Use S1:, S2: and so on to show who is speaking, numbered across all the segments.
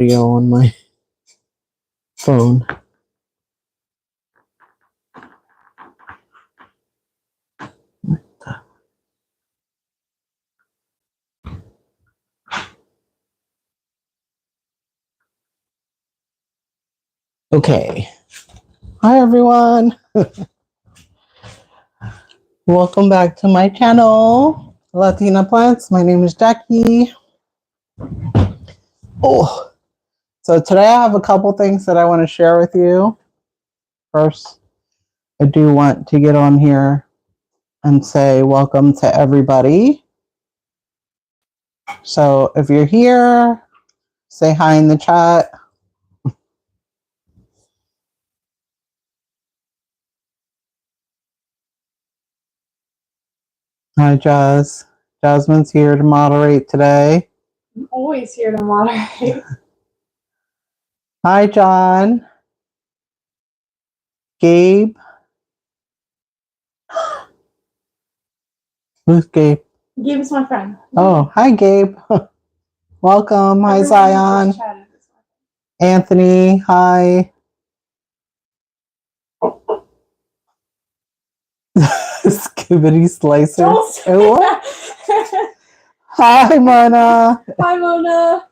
S1: video on my phone. Okay. Hi everyone. Welcome back to my channel, Latina Plants. My name is Jackie. Oh, so today I have a couple things that I want to share with you. First, I do want to get on here and say welcome to everybody. So if you're here, say hi in the chat. Hi, Jazz. Jasmine's here to moderate today.
S2: I'm always here to moderate.
S1: Hi, John. Gabe. Who's Gabe?
S2: Gabe is my friend.
S1: Oh, hi, Gabe. Welcome. Hi, Zion. Anthony. Hi. Skibbity slicer. What? Hi, Mona.
S2: Hi, Mona.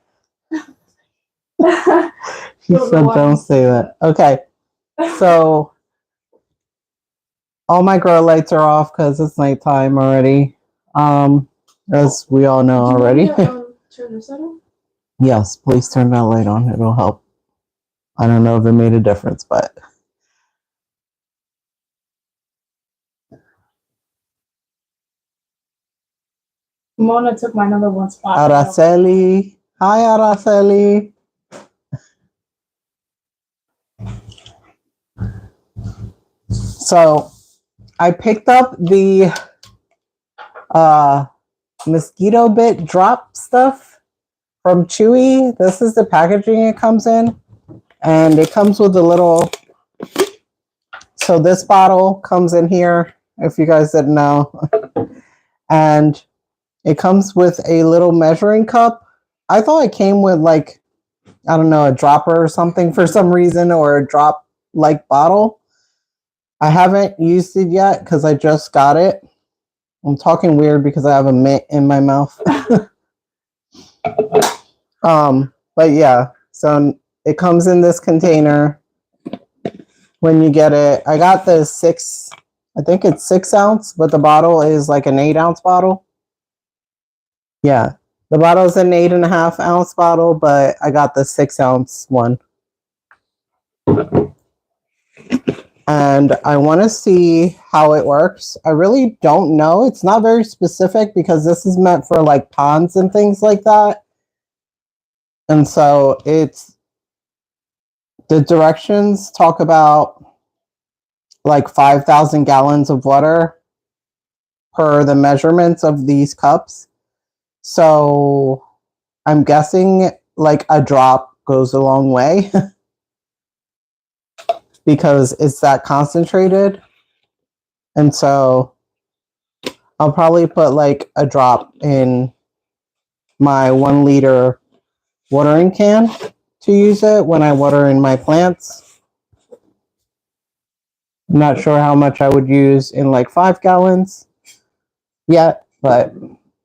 S1: She said don't say that. Okay. So all my grow lights are off because it's nighttime already. As we all know already.
S2: Turn this on?
S1: Yes, please turn that light on. It'll help. I don't know if it made a difference, but
S2: Mona took my number one spot.
S1: Araceli. Hi, Araceli. So I picked up the mosquito bit drop stuff from Chewy. This is the packaging it comes in. And it comes with a little, so this bottle comes in here, if you guys didn't know. And it comes with a little measuring cup. I thought it came with like, I don't know, a dropper or something for some reason, or a drop like bottle. I haven't used it yet because I just got it. I'm talking weird because I have a mint in my mouth. But yeah, so it comes in this container when you get it. I got the I think it's 6 ounce, but the bottle is like an 8 ounce bottle. Yeah, the bottle is an 8.5 ounce bottle, but I got the 6 ounce one. And I want to see how it works. I really don't know. It's not very specific because this is meant for like ponds and things like that. And so the directions talk about like 5,000 gallons of water per the measurements of these cups. So I'm guessing like a drop goes a long way because it's that concentrated. And so I'll probably put like a drop in my 1 liter watering can to use it when I water in my plants. I'm not sure how much I would use in like 5 gallons yet, but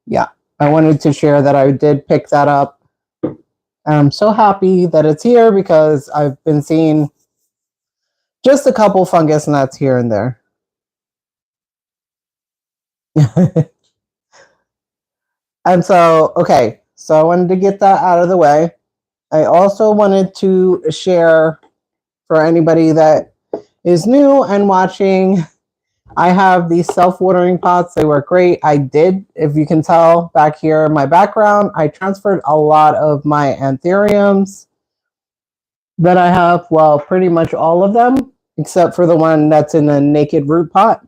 S1: yeah, I wanted to share that I did pick that up. And I'm so happy that it's here because I've been seeing just a couple fungus gnats here and there. And so, okay, so I wanted to get that out of the way. I also wanted to share for anybody that is new and watching, I have these self-watering pots. They work great. I did, if you can tell back here in my background, I transferred a lot of my anthuriums that I have. Well, pretty much all of them, except for the one that's in a naked root pot.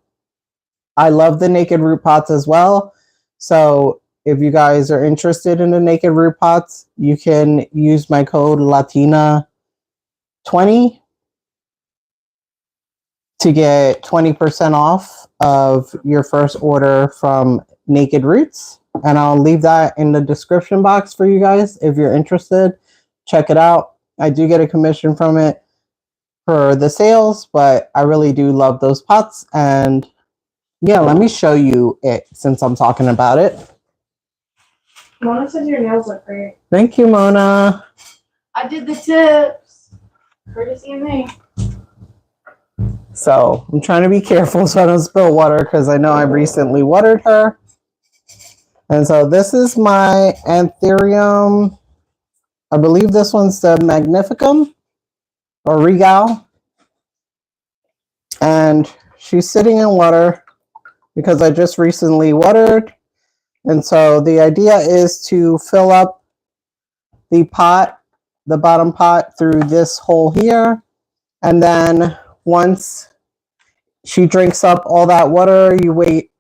S1: I love the naked root pots as well. So if you guys are interested in the naked root pots, you can use my code Latina20 to get 20% off of your first order from Naked Roots. And I'll leave that in the description box for you guys if you're interested. check it out. I do get a commission from it for the sales, but I really do love those pots. And yeah, let me show you it since I'm talking about it.
S2: Mona said your nails look great.
S1: Thank you, Mona.
S2: I did the tips. Courtesy of me.
S1: So I'm trying to be careful so I don't spill water because I know I recently watered her. And so this is my anthurium. I believe this one's the Magnificum or Regal. And she's sitting in water because I just recently watered. And so the idea is to fill up the pot, the bottom pot, through this hole here. And then once she drinks up all that water, you wait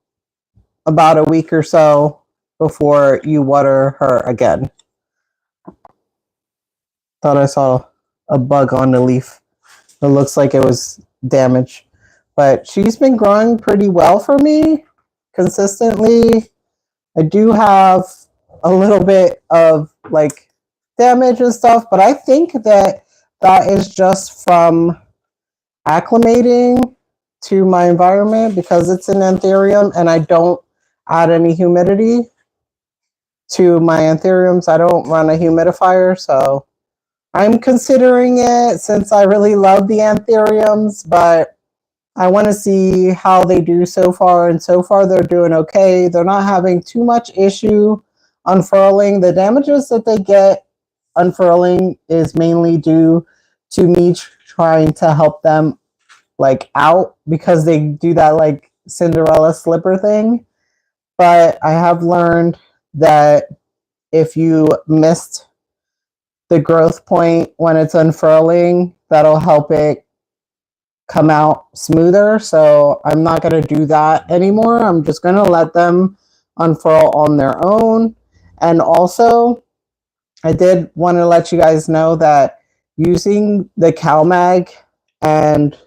S1: about a week or so before you water her again. Thought I saw a bug on the leaf. It looks like it was damaged. But she's been growing pretty well for me consistently. I do have a little bit of like damage and stuff, but I think that that is just from acclimating to my environment because it's an anthurium and I don't add any humidity to my anthuriums. I don't run a humidifier, so I'm considering it since I really love the anthuriums, but I want to see how they do so far, and so far they're doing okay. They're not having too much issue unfurling. The damages that they get unfurling is mainly due to me trying to help them like out because they do that like Cinderella slipper thing. But I have learned that if you missed the growth point when it's unfurling, that'll help it come out smoother. So I'm not going to do that anymore. I'm just going to let them unfurl on their own. And also, I did want to let you guys know that using the CalMag and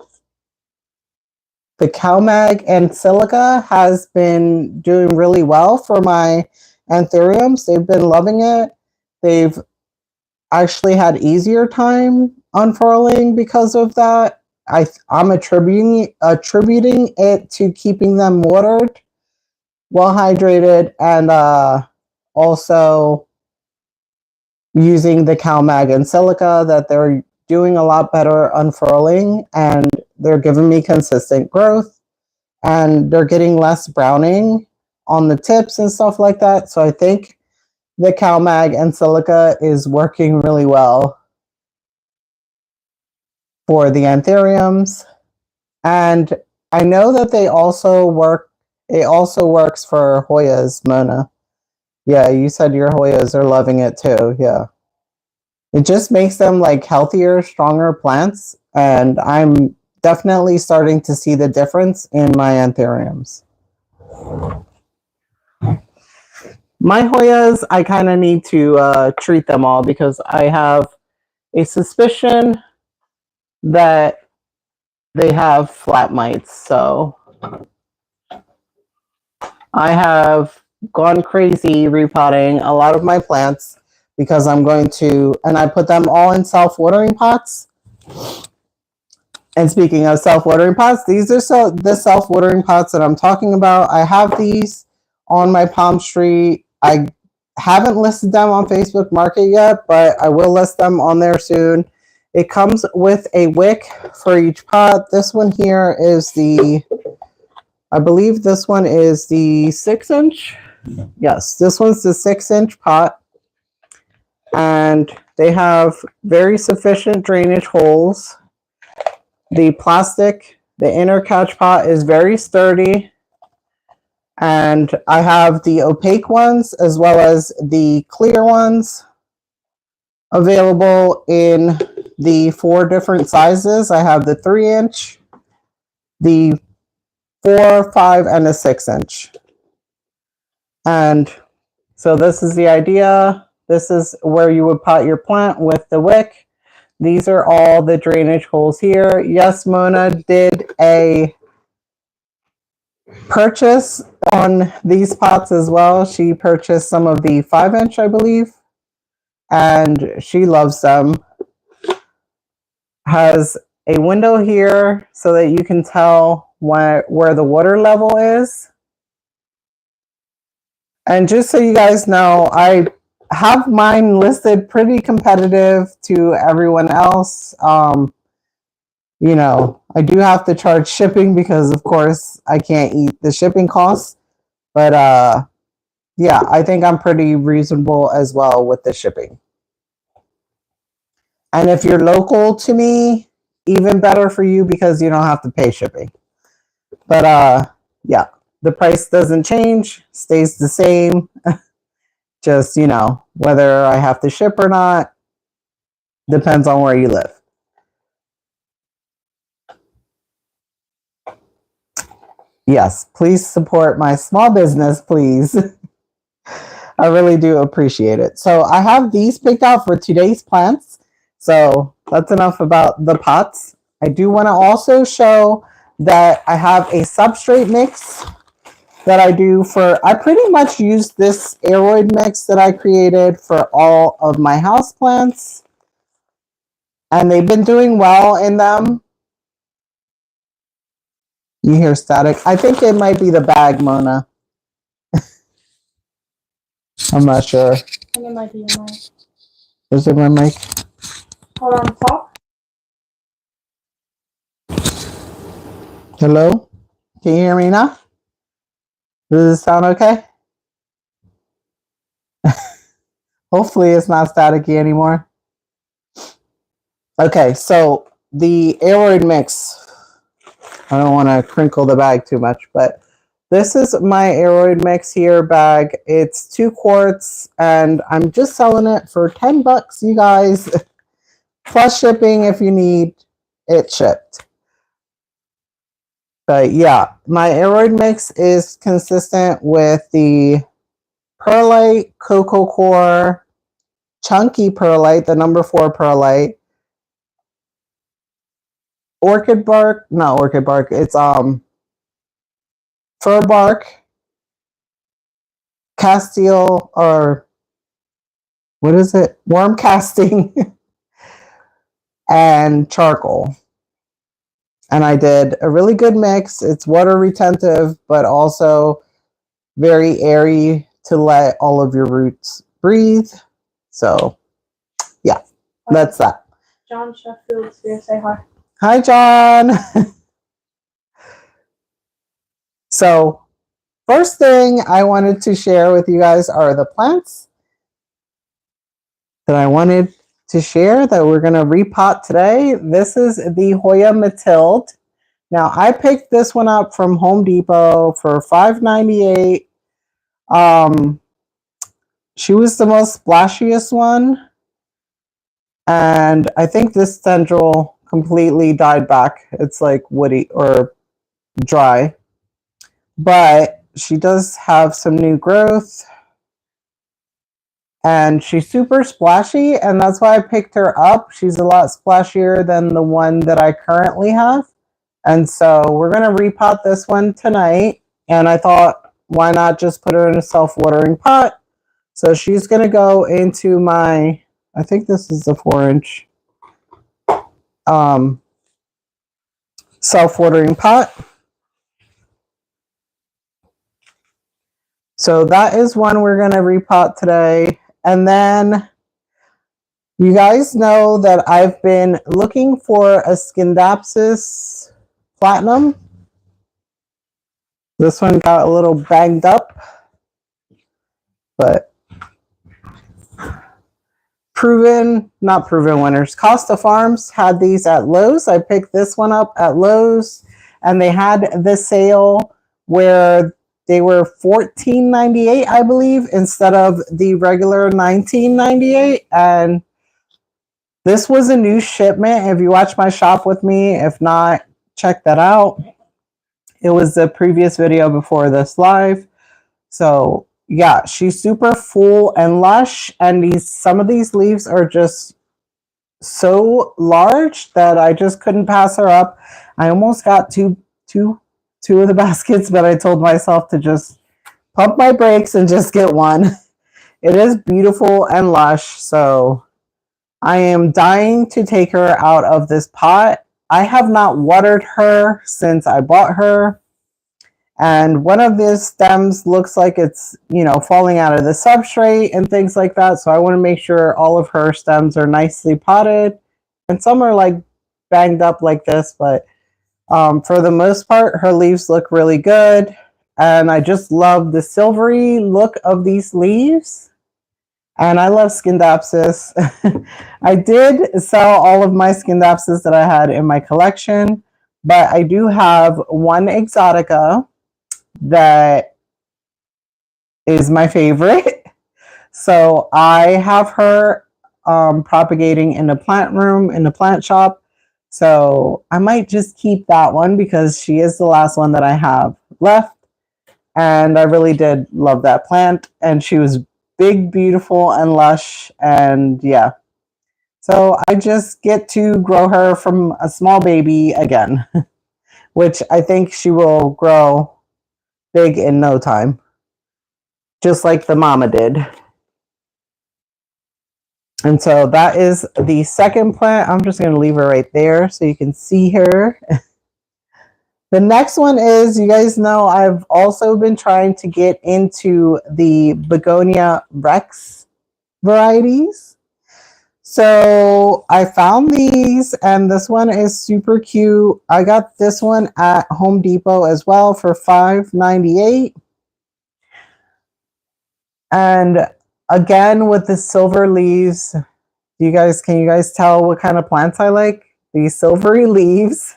S1: silica has been doing really well for my anthuriums. They've been loving it. They've actually had easier time unfurling because of that. I'm attributing it to keeping them watered, well hydrated, and also using the CalMag and silica, that they're doing a lot better unfurling and they're giving me consistent growth and they're getting less browning on the tips and stuff like that. So I think the CalMag and silica is working really well for the anthuriums. And I know that it also works for Hoyas, Mona. Yeah, you said your Hoyas are loving it too. Yeah. It just makes them like healthier, stronger plants. And I'm definitely starting to see the difference in my anthuriums. My Hoyas, I kind of need to treat them all because I have a suspicion that they have flat mites. So I have gone crazy repotting a lot of my plants because I'm going to, and I put them all in self-watering pots. And speaking of self-watering pots, these are the self-watering pots that I'm talking about. I have these on my PalmStreet. I haven't listed them on Facebook Market yet, but I will list them on there soon. It comes with a wick for each pot. This one here is I believe this one is the 6-inch. Yes, this one's the 6-inch pot. And they have very sufficient drainage holes. The plastic, the inner catch pot is very sturdy. And I have the opaque ones as well as the clear ones available in the 4 different sizes. I have the 3-inch, the 4, 5, and a 6-inch. And so this is the idea. This is where you would pot your plant with the wick. These are all the drainage holes here. Yes, Mona did a purchase on these pots as well. She purchased some of the 5-inch, I believe. and she loves them. Has a window here so that you can tell where the water level is. And just so you guys know, I have mine listed pretty competitive to everyone else. You know, I do have to charge shipping because, of course, I can't eat the shipping costs. But yeah, I think I'm pretty reasonable as well with the shipping. And if you're local to me, even better for you because you don't have to pay shipping. But yeah, the price doesn't change, stays the same. Just, you know, whether I have to ship or not depends on where you live. Yes, please support my small business, please. I really do appreciate it. So I have these picked out for today's plants. So that's enough about the pots. I do want to also show that I have a substrate mix that I do for, I pretty much use this aeroid mix that I created for all of my houseplants. And they've been doing well in them. You hear static? I think it might be the bag, Mona. I'm not sure.
S2: I think it might be your mic.
S1: Is it my mic?
S2: Hold on, talk.
S1: Hello? Can you hear me now? Does it sound okay? Hopefully it's not staticky anymore. Okay, so the aeroid mix. I don't want to crinkle the bag too much, but this is my aeroid mix here bag. It's 2 quarts and I'm just selling it for $10, you guys, plus shipping if you need it shipped. But yeah, my aeroid mix is consistent with the perlite, cocoa core, chunky perlite, the number 4 perlite, orchid bark, not orchid bark, it's fir bark, castile, or what is it? Worm casting, and charcoal. And I did a really good mix. It's water retentive, but also very airy to let all of your roots breathe. So yeah, that's that.
S2: John Sheffield's here. Say hi.
S1: Hi, John. So first thing I wanted to share with you guys are the plants that I wanted to share that we're going to repot today. This is the Hoya Matilde. Now I picked this one up from Home Depot for $5.98. She was the most splashiest one. And I think this tendril completely died back. It's like woody or dry. But she does have some new growth. And she's super splashy, and that's why I picked her up. She's a lot splashier than the one that I currently have. And so we're going to repot this one tonight. And I thought, why not just put her in a self-watering pot? So she's going to go into my, I think this is a 4-inch self-watering pot. So that is one we're going to repot today. And then you guys know that I've been looking for a Scindapsus Platinum. This one got a little banged up, but not proven winners. Costa Farms had these at Lowe's. I picked this one up at Lowe's, and they had the sale where they were $14.98, I believe, instead of the regular $19.98. And this was a new shipment. If you watch my shop with me, if not, check that out. It was the previous video before this live. So yeah, she's super full and lush, and some of these leaves are just so large that I just couldn't pass her up. I almost got two of the baskets, but I told myself to just pump my brakes and just get one. It is beautiful and lush, so I am dying to take her out of this pot. I have not watered her since I bought her. And one of the stems looks like it's, falling out of the substrate and things like that. So I want to make sure all of her stems are nicely potted. And some are like banged up like this, but for the most part, her leaves look really good. And I just love the silvery look of these leaves. And I love Scindapsus. I did sell all of my Scindapsus that I had in my collection, but I do have one Exotica that is my favorite. So I have her propagating in the plant room, in the plant shop. So I might just keep that one because she is the last one that I have left. And I really did love that plant. And she was big, beautiful, and lush. And yeah. So I just get to grow her from a small baby again, which I think she will grow big in no time, just like the mama did. And so that is the second plant. I'm just going to leave her right there so you can see her. The next one is, you guys know, I've also been trying to get into the Begonia Rex varieties. So I found these, and this one is super cute. I got this one at Home Depot as well for $5.98. And again, with the silver leaves, can you guys tell what kind of plants I like? These silvery leaves.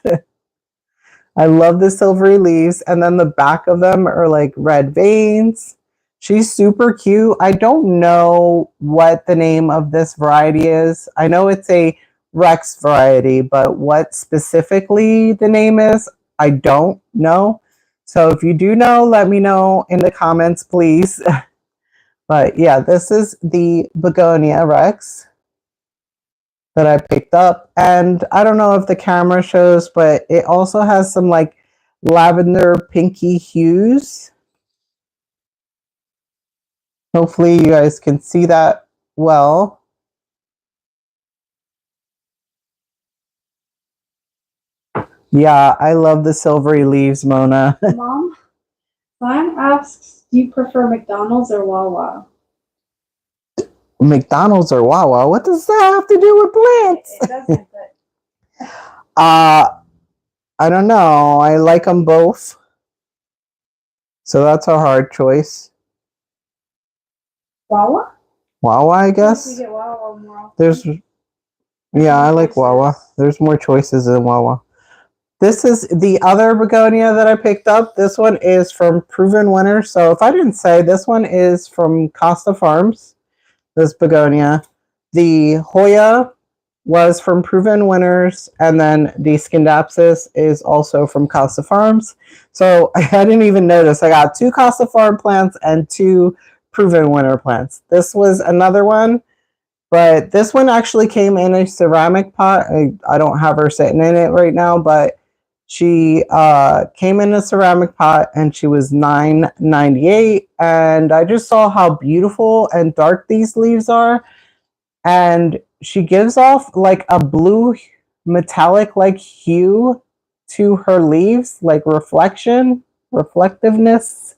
S1: I love the silvery leaves. And then the back of them are like red veins. She's super cute. I don't know what the name of this variety is. I know it's a Rex variety, but what specifically the name is, I don't know. So if you do know, let me know in the comments, please. But yeah, this is the Begonia Rex that I picked up. And I don't know if the camera shows, but it also has some like lavender pinky hues. Hopefully you guys can see that well. Yeah, I love the silvery leaves, Mona.
S2: Mom, Ryan asks, do you prefer McDonald's or Wawa?
S1: McDonald's or Wawa? What does that have to do with plants?
S2: It doesn't, but
S1: I don't know. I like them both. So that's a hard choice.
S2: Wawa?
S1: Wawa, I guess.
S2: We get Wawa more often.
S1: I like Wawa. There's more choices in Wawa. This is the other begonia that I picked up. This one is from Proven Winner. So if I didn't say, this one is from Costa Farms, this begonia. The Hoya was from Proven Winners, and then the Scindapsus is also from Costa Farms. So I didn't even notice. I got 2 Costa Farm plants and 2 Proven Winner plants. This was another one, but this one actually came in a ceramic pot. I don't have her sitting in it right now, but she came in a ceramic pot and she was $9.98. And I just saw how beautiful and dark these leaves are. And she gives off like a blue metallic like hue to her leaves, like reflectiveness.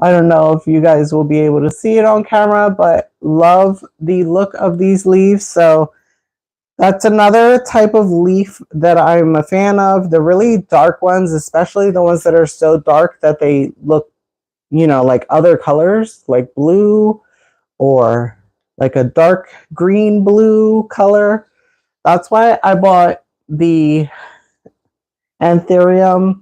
S1: I don't know if you guys will be able to see it on camera, but love the look of these leaves. So that's another type of leaf that I'm a fan of. The really dark ones, especially the ones that are so dark that they look, like other colors, like blue or like a dark green blue color. That's why I bought the Anthurium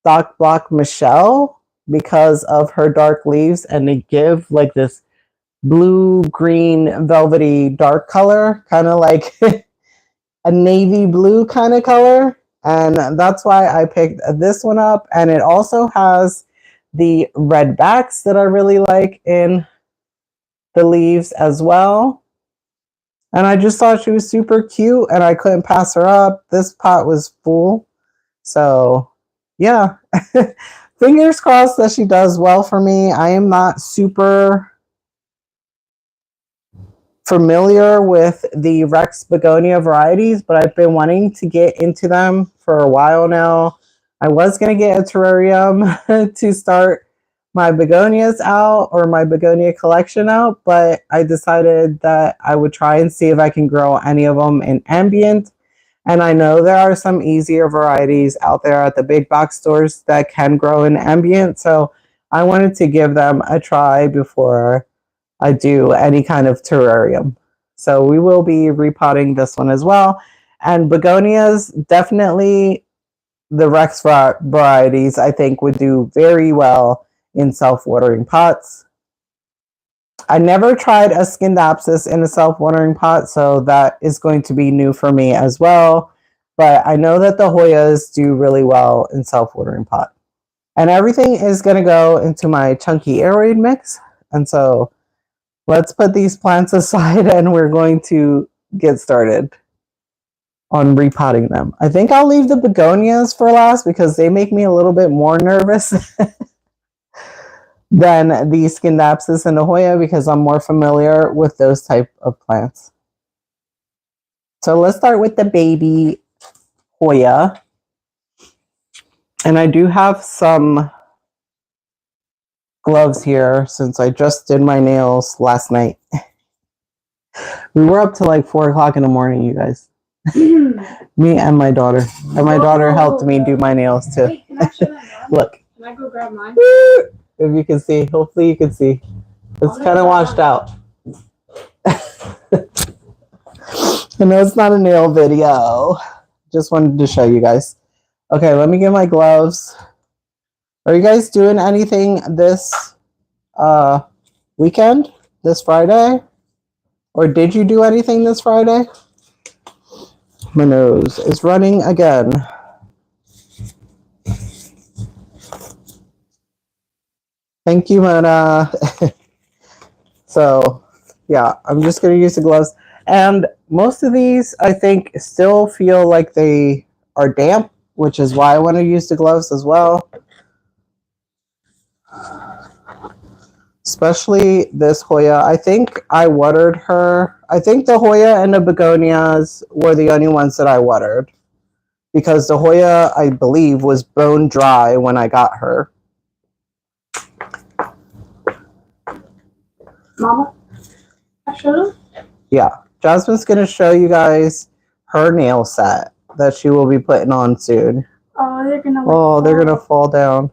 S1: Stock Block Michelle, because of her dark leaves, and they give like this blue green velvety dark color, kind of like a navy blue kind of color. And that's why I picked this one up. And it also has the red backs that I really like in the leaves as well. And I just thought she was super cute and I couldn't pass her up. This pot was full. So yeah, fingers crossed that she does well for me. I am not super familiar with the Rex begonia varieties, but I've been wanting to get into them for a while now. I was going to get a terrarium to start my begonias out, or my begonia collection out, but I decided that I would try and see if I can grow any of them in ambient. And I know there are some easier varieties out there at the big box stores that can grow in ambient, so I wanted to give them a try before I do any kind of terrarium. So we will be repotting this one as well. And begonias, definitely the Rex varieties, I think, would do very well in self-watering pots. I never tried a Scindapsus in a self-watering pot, so that is going to be new for me as well. But I know that the Hoyas do really well in self-watering pot. And everything is going to go into my chunky aeraid mix. And so let's put these plants aside and we're going to get started on repotting them. I think I'll leave the begonias for last because they make me a little bit more nervous than the Scindapsus and the Hoya because I'm more familiar with those type of plants. So let's start with the baby Hoya. And I do have some gloves here since I just did my nails last night. We were up to like 4 o'clock in the morning, you guys. Me and my daughter. And my daughter helped me do my nails too.
S2: Wait, can I show that done?
S1: Look.
S2: Can I go grab mine?
S1: If you can see, hopefully you can see. It's kind of washed out. I know it's not a nail video. Just wanted to show you guys. Okay, let me get my gloves. Are you guys doing anything this weekend? This Friday? Or did you do anything this Friday? My nose is running again. Thank you, Mona. So, yeah, I'm just going to use the gloves. And most of these, I think, still feel like they are damp, which is why I want to use the gloves as well. Especially this Hoya. I think I watered her. I think the Hoya and the begonias were the only ones that I watered. Because the Hoya, I believe, was bone dry when I got her.
S2: Mama, I showed them?
S1: Yeah. Jasmine's going to show you guys her nail set that she will be putting on soon.
S2: Oh, they're going to
S1: Oh, they're going to fall down.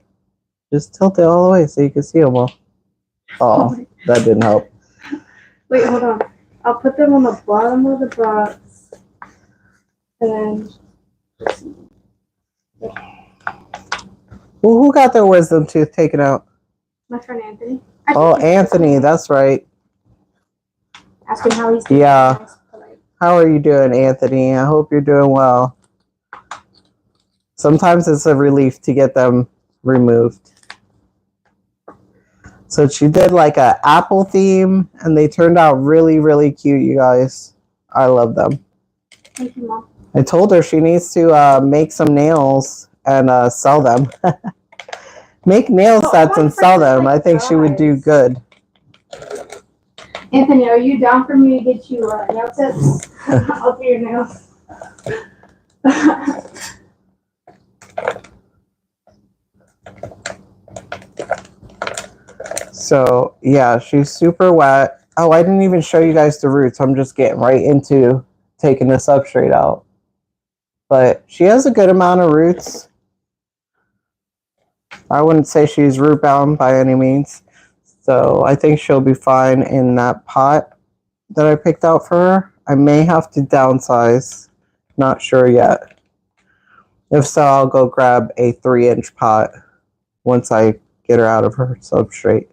S1: Just tilt it all the way so you can see them all. Oh, that didn't help.
S2: Wait, hold on. I'll put them on the bottom of the box. And then...
S1: Who got their wisdom tooth taken out?
S2: My friend Anthony.
S1: Oh, Anthony, that's right.
S2: Ask him how he's doing.
S1: Yeah. How are you doing, Anthony? I hope you're doing well. Sometimes it's a relief to get them removed. So she did like an apple theme, and they turned out really, really cute, you guys. I love them.
S2: Thank you, Mom.
S1: I told her she needs to make some nails and sell them. Make nail sets and sell them. I think she would do good.
S2: Anthony, are you down for me to get you nail sets? I'll do your nails.
S1: So, yeah, she's super wet. Oh, I didn't even show you guys the roots. I'm just getting right into taking the substrate out. But she has a good amount of roots. I wouldn't say she's root bound by any means. So I think she'll be fine in that pot that I picked out for her. I may have to downsize. Not sure yet. If so, I'll go grab a 3-inch pot once I get her out of her substrate.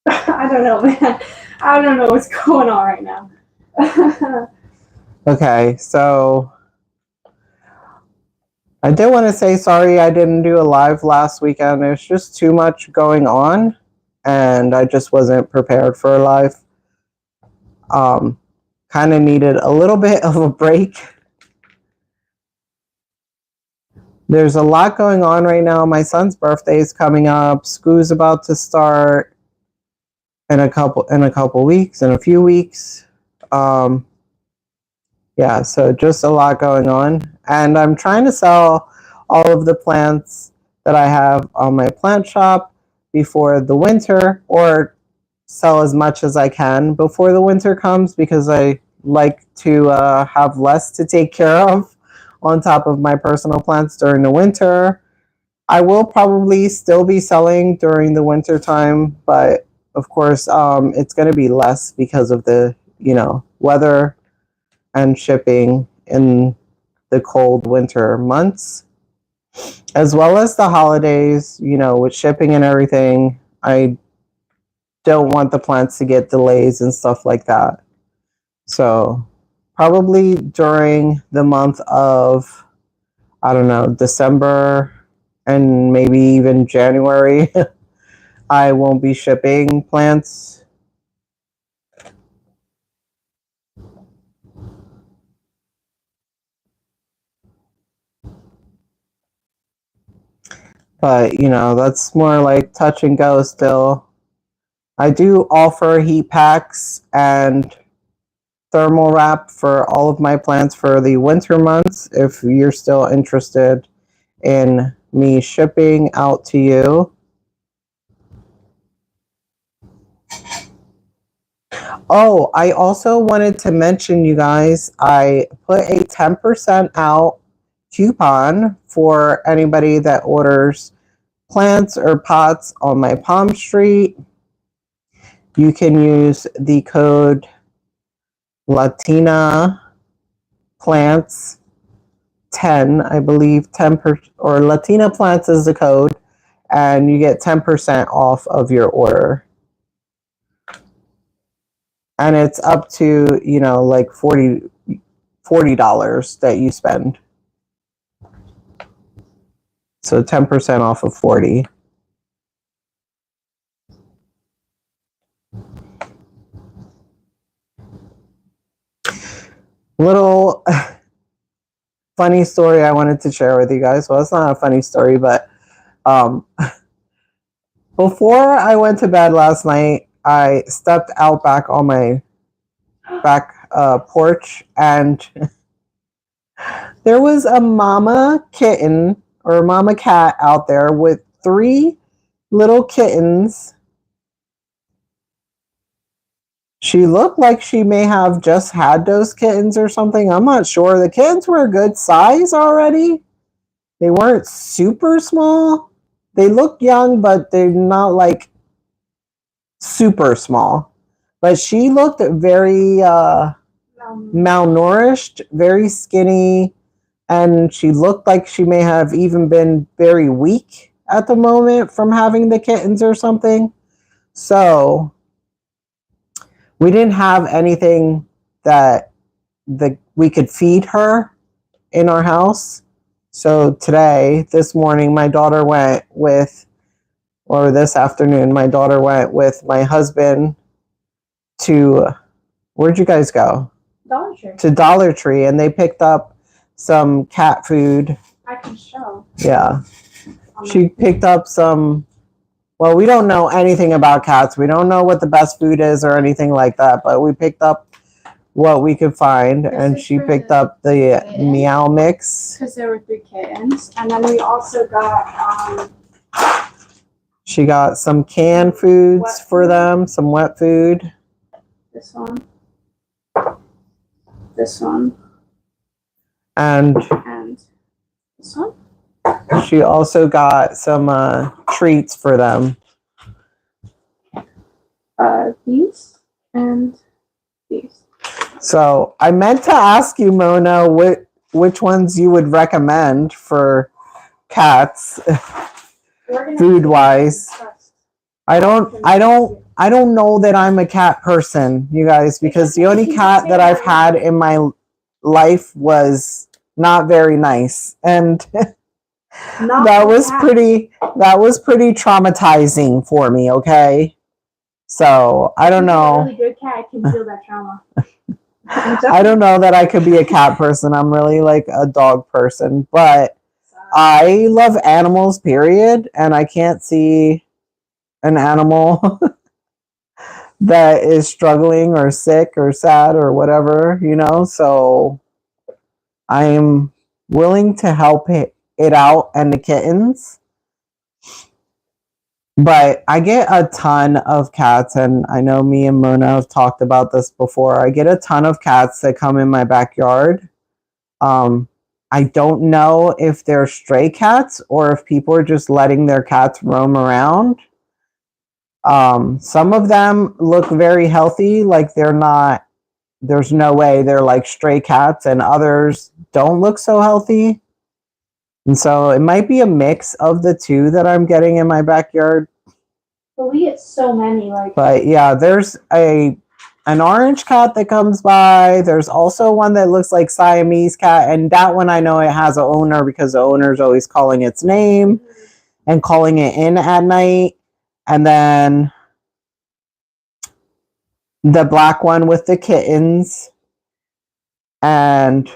S2: I don't know, man. I don't know what's going on right now.
S1: Okay, so I did want to say sorry I didn't do a live last weekend. There's just too much going on, and I just wasn't prepared for a live. Kind of needed a little bit of a break. there's a lot going on right now. My son's birthday is coming up. School's about to start in a couple weeks, in a few weeks. Yeah, so just a lot going on. And I'm trying to sell all of the plants that I have on my plant shop before the winter, or sell as much as I can before the winter comes, because I like to have less to take care of on top of my personal plants during the winter. I will probably still be selling during the winter time, but of course, it's going to be less because of the, weather and shipping in the cold winter months, as well as the holidays, with shipping and everything. I don't want the plants to get delays and stuff like that. So probably during the month of, I don't know, December and maybe even January, I won't be shipping plants. But, that's more like touch and go still. I do offer heat packs and thermal wrap for all of my plants for the winter months, if you're still interested in me shipping out to you. Oh, I also wanted to mention, you guys, I put a 10% out coupon for anybody that orders plants or pots on my PalmStreet. You can use the code latinaplants 10, I believe, 10% or latinaplants is the code, and you get 10% off of your order. And it's up to, like $40 that you spend. So 10% off of 40. Little funny story I wanted to share with you guys. Well, it's not a funny story, but before I went to bed last night, I stepped out back on my back porch, and there was a mama kitten or mama cat out there with 3 little kittens. She looked like she may have just had those kittens or something. I'm not sure. The kittens were a good size already. They weren't super small. They look young, but they're not like super small. But she looked very malnourished, very skinny, and she looked like she may have even been very weak at the moment from having the kittens or something. So we didn't have anything that we could feed her in our house. So this morning, my daughter went with, or this afternoon, my daughter went with my husband to, where'd you guys go?
S2: Dollar Tree.
S1: To Dollar Tree, and they picked up some cat food.
S2: I can show.
S1: Yeah. She picked up some, well, we don't know anything about cats. We don't know what the best food is or anything like that, but we picked up what we could find, and she picked up the meow mix.
S2: Because there were 3 kittens. And then we also got
S1: she got some canned foods for them, some wet food.
S2: This one. This one.
S1: And
S2: this one.
S1: She also got some treats for them.
S2: These and these.
S1: So I meant to ask you, Mona, which ones you would recommend for cats, food wise. I don't know that I'm a cat person, you guys, because the only cat that I've had in my life was not very nice, and that was pretty traumatizing for me. Okay, so I don't know.
S2: A really good cat can feel that trauma.
S1: I don't know that I could be a cat person. I'm really like a dog person, but I love animals, period, and I can't see an animal that is struggling or sick or sad or whatever, so I'm willing to help it out and the kittens. But I get a ton of cats, and I know me and Mona have talked about this before. I get a ton of cats that come in my backyard. I don't know if they're stray cats or if people are just letting their cats roam around. Some of them look very healthy, like there's no way they're like stray cats, and others don't look so healthy. And so it might be a mix of the two that I'm getting in my backyard.
S2: But we get so many,
S1: But yeah, there's an orange cat that comes by. There's also one that looks like Siamese cat, and that one I know it has an owner because the owner's always calling its name and calling it in at night. And then the black one with the kittens. And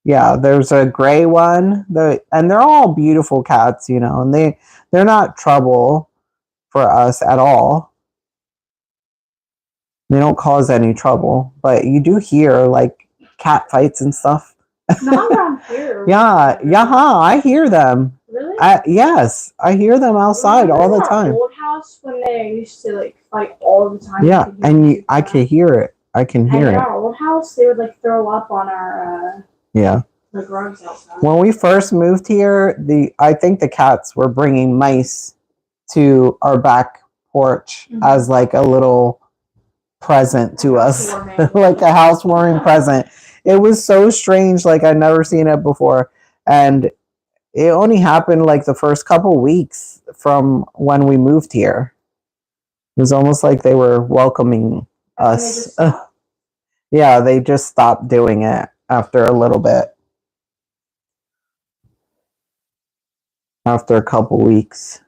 S1: yeah, there's a gray one. And they're all beautiful cats, and they're not trouble for us at all. They don't cause any trouble, but you do hear like cat fights and stuff.
S2: Not around here.
S1: Yeah, I hear them.
S2: Really?
S1: Yes, I hear them outside all the time.
S2: Old house when they used to like fight all the time.
S1: Yeah, and I can hear it. I can hear it.
S2: In our old house, they would like throw up on our like rugs outside.
S1: When we first moved here, I think the cats were bringing mice to our back porch as like a little present to us, like a housewarming present. It was so strange, like I'd never seen it before, and it only happened like the first couple weeks from when we moved here. It was almost like they were welcoming us. Yeah, they just stopped doing it after a little bit, after a couple weeks.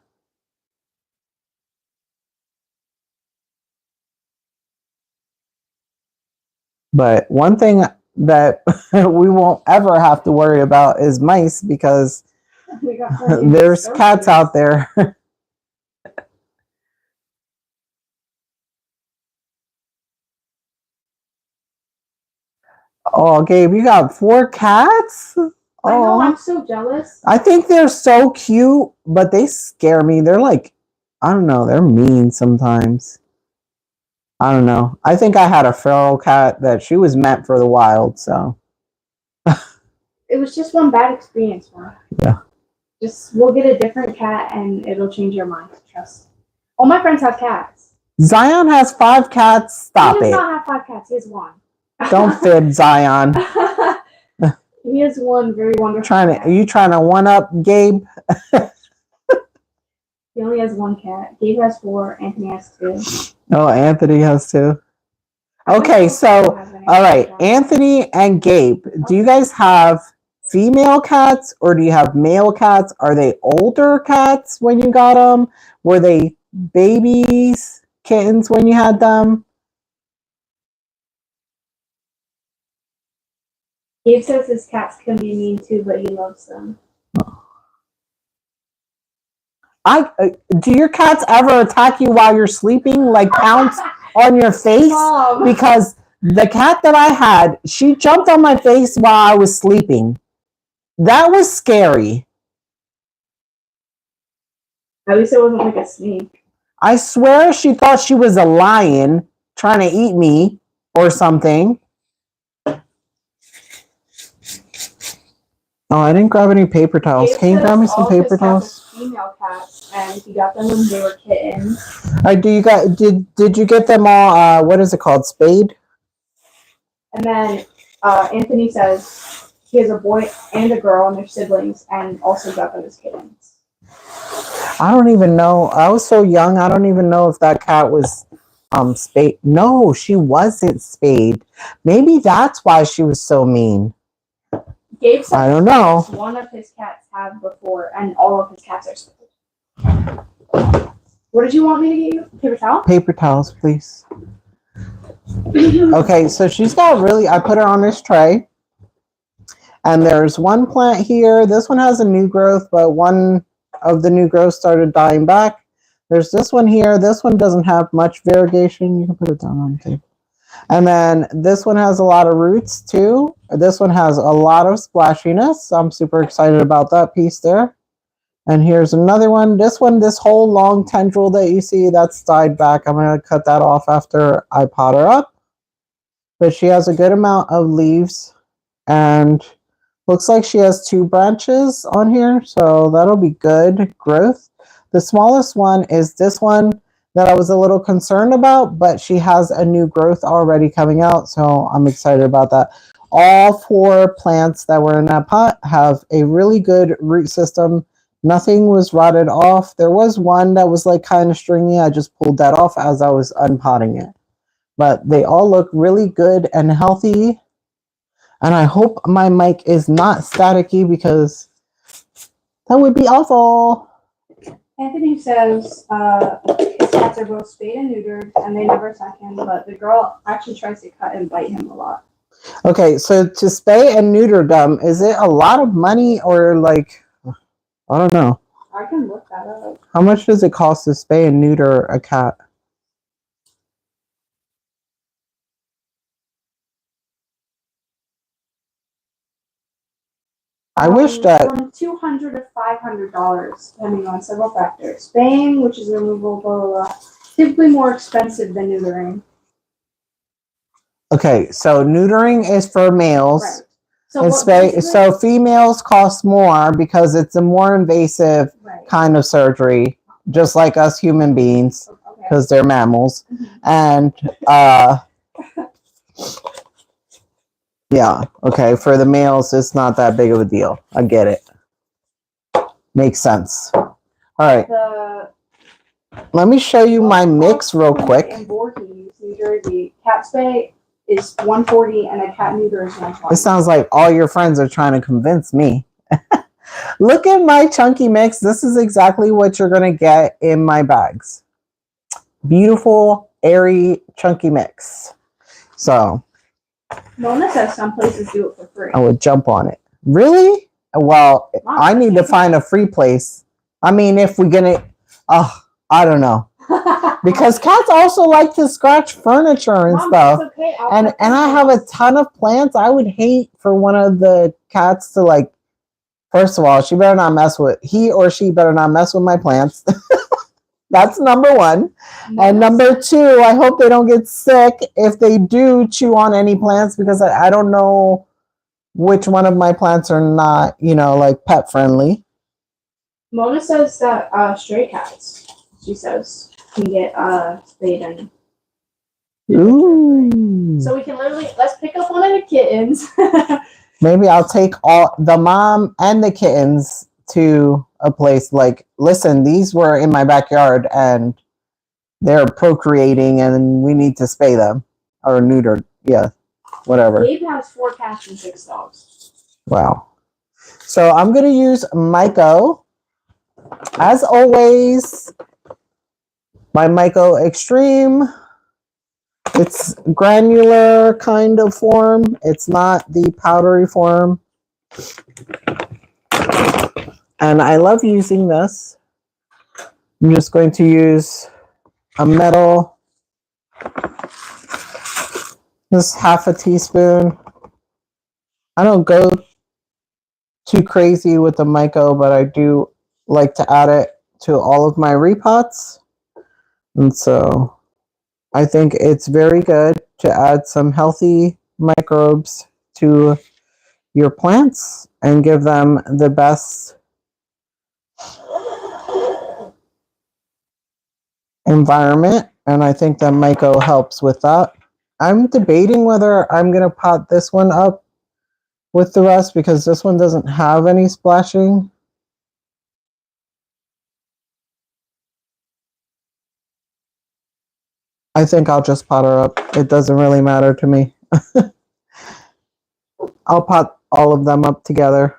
S1: But one thing that we won't ever have to worry about is mice, because there's cats out there. Oh, Gabe, you got 4 cats?
S2: I know, I'm so jealous.
S1: I think they're so cute, but they scare me. They're like, I don't know, they're mean sometimes. I don't know. I think I had a feral cat that she was meant for the wild, so.
S2: It was just one bad experience, man.
S1: Yeah.
S2: We'll get a different cat and it'll change your mind. Trust. All my friends have cats.
S1: Zion has 5 cats. Stop it.
S2: He does not have 5 cats. He has 1.
S1: Don't fib, Zion.
S2: He has 1 very wonderful
S1: Are you trying to one up Gabe?
S2: He only has 1 cat. Gabe has 4. Anthony has 2.
S1: Oh, Anthony has 2. Okay, so, all right. Anthony and Gabe, do you guys have female cats or do you have male cats? Are they older cats when you got them? Were they babies, kittens when you had them?
S2: Gabe says his cats can be mean too, but he loves them.
S1: Do your cats ever attack you while you're sleeping, like pounce on your face?
S2: Mom.
S1: Because the cat that I had, she jumped on my face while I was sleeping. That was scary.
S2: At least it wasn't like a snake.
S1: I swear she thought she was a lion trying to eat me or something. Oh, I didn't grab any paper towels. Can you grab me some paper towels?
S2: Female cats, and he got them when they were kittens.
S1: Did you get them all? What is it called? Spayed?
S2: And then Anthony says he has a boy and a girl and their siblings, and also got them as kittens.
S1: I don't even know. I was so young. I don't even know if that cat was spayed. No, she wasn't spayed. Maybe that's why she was so mean.
S2: Gabe said
S1: I don't know.
S2: One of his cats have before, and all of his cats are spayed. What did you want me to get you? Paper towel?
S1: Paper towels, please. Okay, so she's got I put her on this tray. And there's one plant here. This one has a new growth, but one of the new growth started dying back. There's this one here. This one doesn't have much variegation. You can put it down on the table. And then this one has a lot of roots too. This one has a lot of splashiness. I'm super excited about that piece there. And here's another one. This whole long tendril that you see, that's died back. I'm going to cut that off after I pot her up. But she has a good amount of leaves. And looks like she has 2 branches on here. So that'll be good growth. The smallest one is this one that I was a little concerned about. But she has a new growth already coming out. So I'm excited about that. All 4 plants that were in that pot have a really good root system. Nothing was rotted off. There was one that was like kind of stringy. I just pulled that off as I was unpotting it. But they all look really good and healthy. And I hope my mic is not staticky because that would be awful.
S2: Anthony says his cats are both spayed and neutered and they never attack him, but the girl actually tries to cut and bite him a lot.
S1: Okay, so to spay and neuter them, is it a lot of money or like... I don't know.
S2: I can look that up.
S1: How much does it cost to spay and neuter a cat? I wish that...
S2: From $200 to $500, depending on several factors. Spaying, which is removal, blah, blah, blah. Typically more expensive than neutering.
S1: Okay, so neutering is for males.
S2: Right.
S1: So females cost more because it's a more invasive kind of surgery, just like us human beings, because they're mammals. And yeah, okay, for the males, it's not that big of a deal. I get it. Makes sense. All right. Let me show you my mix real quick.
S2: In Voorhees, New Jersey, cat spay is $140 and a cat neuter is $120.
S1: It sounds like all your friends are trying to convince me. Look at my chunky mix. This is exactly what you're going to get in my bags. Beautiful, airy, chunky mix. So
S2: Mona says some places do it for free.
S1: I would jump on it. Really? Well, I need to find a free place. I mean, if we're going to... I don't know. Because cats also like to scratch furniture and stuff.
S2: Okay.
S1: And I have a ton of plants. I would hate for one of the cats to like... First of all, she better not mess with... He or she better not mess with my plants. That's number 1. And number 2, I hope they don't get sick if they do chew on any plants, because I don't know which one of my plants are not, like pet friendly.
S2: Mona says that stray cats, she says, can get spayed and...
S1: Ooh.
S2: So we can let's pick up one of the kittens.
S1: Maybe I'll take all the mom and the kittens to a place like, listen, these were in my backyard and they're procreating and we need to spay them or neuter. Yeah, whatever.
S2: Gabe has 4 cats and 6 dogs.
S1: Wow. So I'm going to use Myco. As always, my Myco Extreme. It's granular kind of form. It's not the powdery form. And I love using this. I'm just going to use a metal, just half a teaspoon. I don't go too crazy with the Myco, but I do like to add it to all of my repots. And so I think it's very good to add some healthy microbes to your plants and give them the best environment. And I think that Myco helps with that. I'm debating whether I'm going to pot this one up with the rest because this one doesn't have any splashing. I think I'll just pot her up. It doesn't really matter to me. I'll pot all of them up together.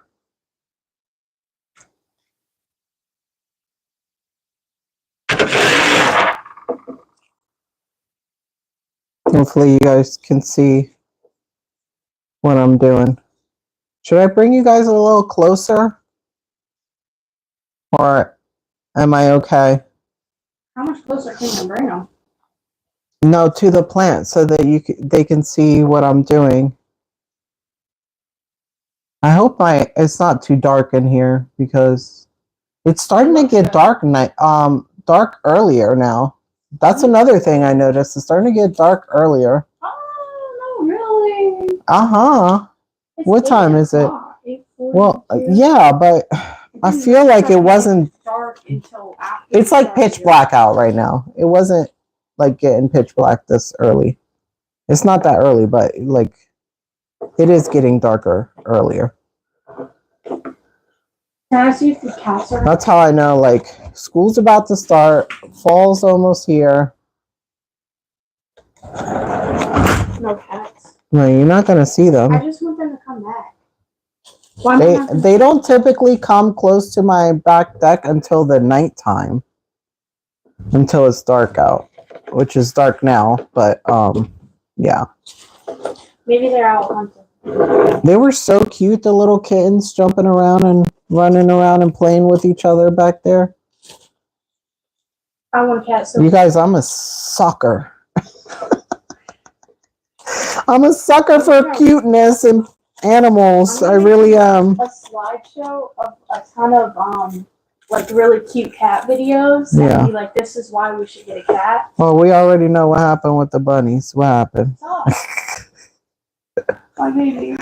S1: Hopefully you guys can see what I'm doing. Should I bring you guys a little closer? Or am I okay?
S2: How much closer can you bring them?
S1: No, to the plant so that they can see what I'm doing. I hope it's not too dark in here because it's starting to get dark dark earlier now. That's another thing I noticed. It's starting to get dark earlier.
S2: Oh, no, really?
S1: Uh-huh. What time is it?
S2: 8:42.
S1: Well, yeah, but I feel like it wasn't
S2: dark until after.
S1: It's like pitch black out right now. It wasn't like getting pitch black this early. It's not that early, but like it is getting darker earlier.
S2: Can I see if the cats are?
S1: That's how I know like school's about to start. Fall's almost here.
S2: No cats.
S1: No, you're not gonna see them.
S2: I just want them to come back. Why
S1: they don't typically come close to my back deck until the nighttime. Until it's dark out. Which is dark now, but yeah.
S2: Maybe they're out hunting.
S1: They were so cute, the little kittens jumping around and running around and playing with each other back there.
S2: I want a cat. So
S1: you guys, I'm a sucker. I'm a sucker for cuteness and animals. I really am.
S2: A slideshow of a ton of like really cute cat videos.
S1: Yeah.
S2: And be like, this is why we should get a cat.
S1: Well, we already know what happened with the bunnies. What happened?
S2: My baby.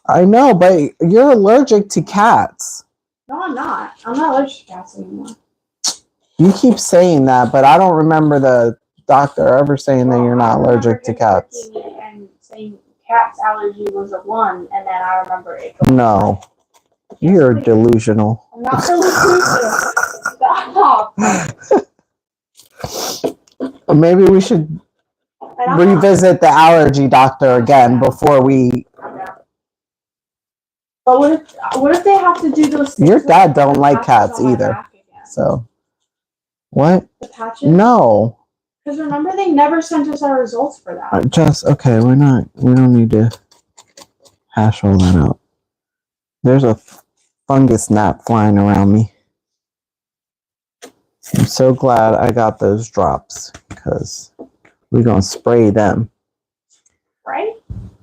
S1: I know, but you're allergic to cats.
S2: No, I'm not. I'm not allergic to cats anymore.
S1: You keep saying that, but I don't remember the doctor ever saying that you're not allergic to cats.
S2: And saying cat's allergy was a 1, and then I remember it.
S1: No. You're delusional.
S2: I'm not delusional. Stop.
S1: Maybe we should revisit the allergy doctor again before we.
S2: But what if they have to do those things?
S1: Your dad don't like cats either. So what?
S2: The patches?
S1: No.
S2: Because remember, they never sent us our results for that.
S1: Just okay. We don't need to hash all that out. There's a fungus gnat flying around me. I'm so glad I got those drops because we're gonna spray them.
S2: Right?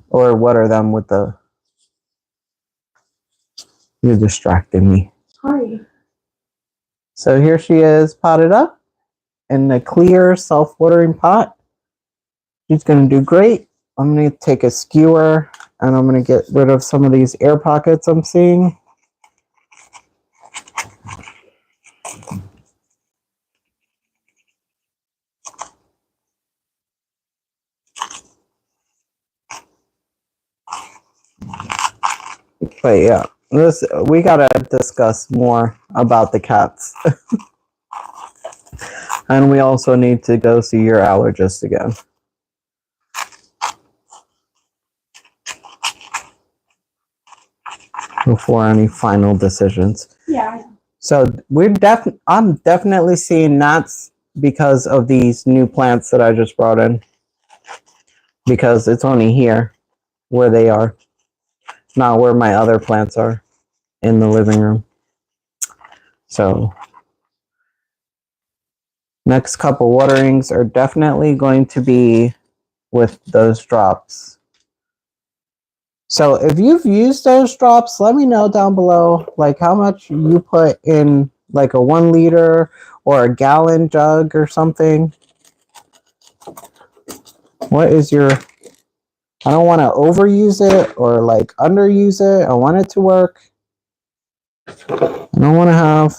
S1: Or water them with the. You're distracting me.
S2: Sorry.
S1: So here she is potted up in the clear self-watering pot. She's going to do great. I'm going to take a skewer and I'm going to get rid of some of these air pockets I'm seeing. But yeah. We gotta discuss more about the cats. And we also need to go see your allergist again. Before any final decisions.
S2: Yeah.
S1: So I'm definitely seeing gnats because of these new plants that I just brought in. Because it's only here where they are. Not where my other plants are in the living room. So next couple waterings are definitely going to be with those drops. So if you've used those drops, let me know down below like how much you put in like a 1 liter or a gallon jug or something. What is your... I don't want to overuse it or like underuse it. I want it to work. I don't want to have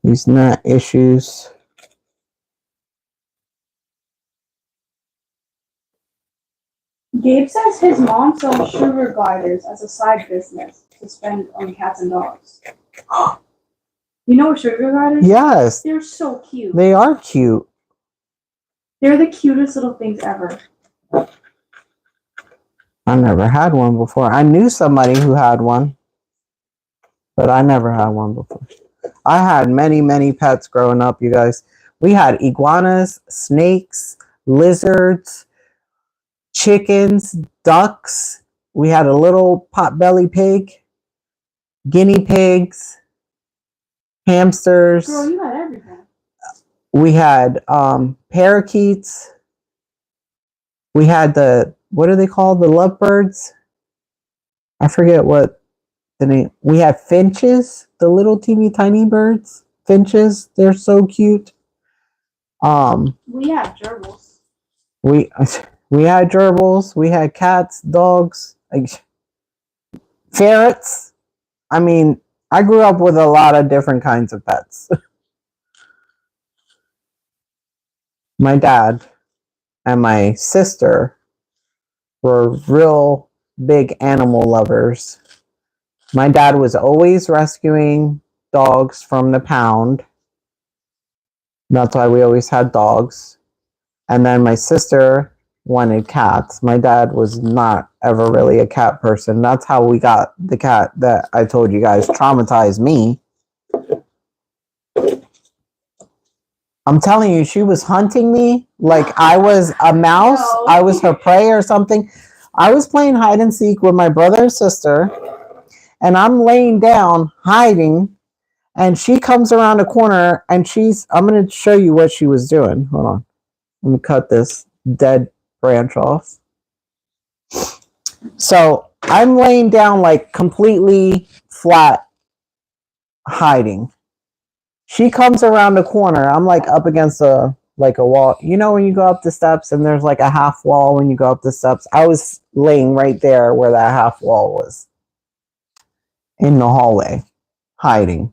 S1: these gnat issues.
S2: Gabe says his mom sells sugar gliders as a side business to spend on cats and dogs. You know what sugar gliders?
S1: Yes.
S2: They're so cute.
S1: They are cute.
S2: They're the cutest little things ever.
S1: I never had one before. I knew somebody who had one, but I never had one before. I had many, many pets growing up, you guys. We had iguanas, snakes, lizards, chickens, ducks. We had a little potbelly pig, guinea pigs, hamsters.
S2: Girl, you had everything.
S1: We had parakeets. We had what are they called? The lovebirds? I forget what the name. We had finches, the little teeny tiny birds. Finches, they're so cute.
S2: We had gerbils.
S1: We had gerbils. We had cats, dogs, like ferrets. I mean, I grew up with a lot of different kinds of pets. My dad and my sister were real big animal lovers. My dad was always rescuing dogs from the pound. That's why we always had dogs. And then my sister wanted cats. My dad was not ever really a cat person. That's how we got the cat that I told you guys traumatized me. I'm telling you, she was hunting me like I was a mouse.
S2: No.
S1: I was her prey or something. I was playing hide and seek with my brother and sister, and I'm laying down hiding, and she comes around the corner, and I'm going to show you what she was doing. Hold on. I'm going to cut this dead branch off. So I'm laying down like completely flat hiding. She comes around the corner. I'm like up against a wall. You know when you go up the steps and there's like a half wall when you go up the steps? I was laying right there where that half wall was. In the hallway. Hiding.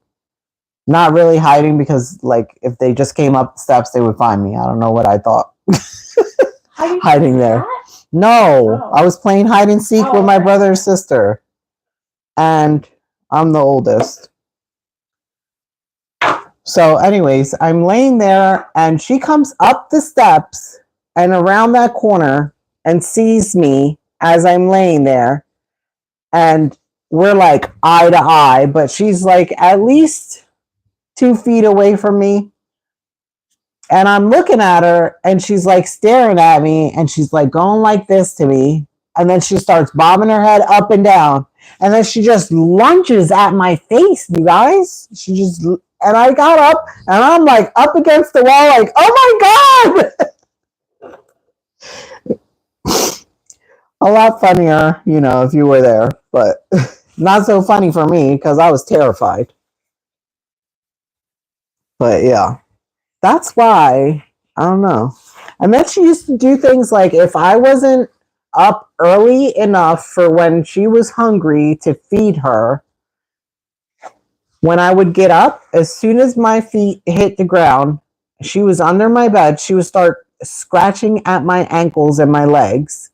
S1: Not really hiding because like if they just came up the steps they would find me. I don't know what I thought. Hiding there. That? No. Oh. I was playing hide and seek with my brother and sister. And I'm the oldest. So anyways, I'm laying there and she comes up the steps and around that corner and sees me as I'm laying there. And we're like eye to eye, but she's like at least 2 feet away from me. And I'm looking at her and she's like staring at me and she's like going like this to me. And then she starts bobbing her head up and down. And then she just lunges at my face, you guys. And I got up and I'm like up against the wall like, oh my God. A lot funnier, if you were there. But not so funny for me because I was terrified. But yeah, that's why, I don't know. And then she used to do things like if I wasn't up early enough for when she was hungry to feed her, when I would get up, as soon as my feet hit the ground, she was under my bed. She would start scratching at my ankles and my legs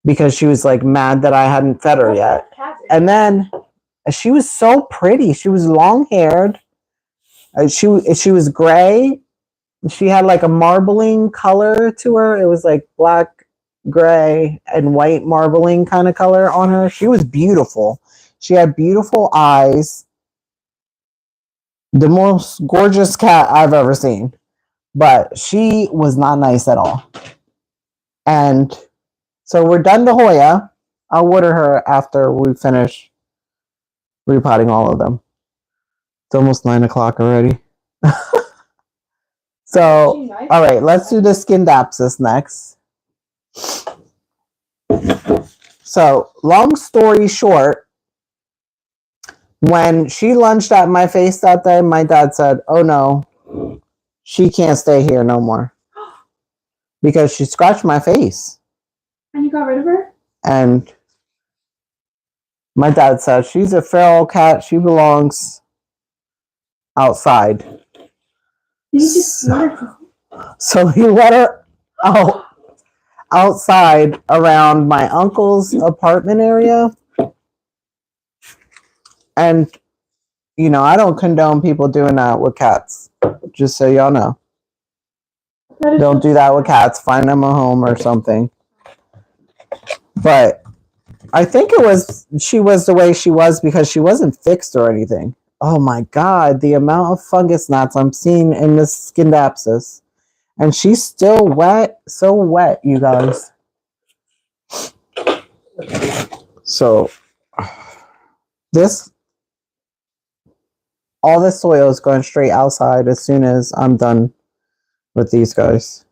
S1: because she was like mad that I hadn't fed her yet. And then she was so pretty. She was long haired. She was gray. She had like a marbling color to her. It was like black, gray, and white marbling kind of color on her. She was beautiful. She had beautiful eyes. The most gorgeous cat I've ever seen. But she was not nice at all. And so we're done to Hoya. I'll water her after we finish repotting all of them. It's almost 9 o'clock already. So, all right, let's do the Skindapsus next. So, long story short, when she lunged at my face that day, my dad said, oh no, she can't stay here no more. Because she scratched my face.
S2: And you got rid of her?
S1: And my dad said, she's a feral cat. She belongs outside.
S2: Did you just let her?
S1: So he let her out outside around my uncle's apartment area. And, I don't condone people doing that with cats. Just so y'all know. Don't do that with cats. Find them a home or something. But I think she was the way she was because she wasn't fixed or anything. Oh my God, the amount of fungus gnats I'm seeing in this Skindapsus. And she's still wet, so wet, you guys. So all this soil is going straight outside as soon as I'm done with these guys.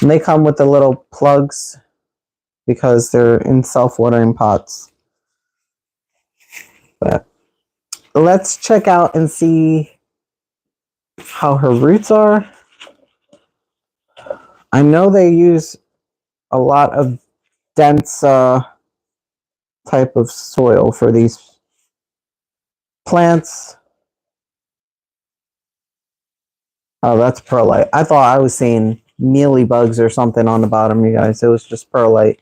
S1: And they come with the little plugs because they're in self-watering pots. But let's check out and see how her roots are. I know they use a lot of dense type of soil for these plants. Oh, that's perlite. I thought I was seeing mealy bugs or something on the bottom, you guys. It was just perlite.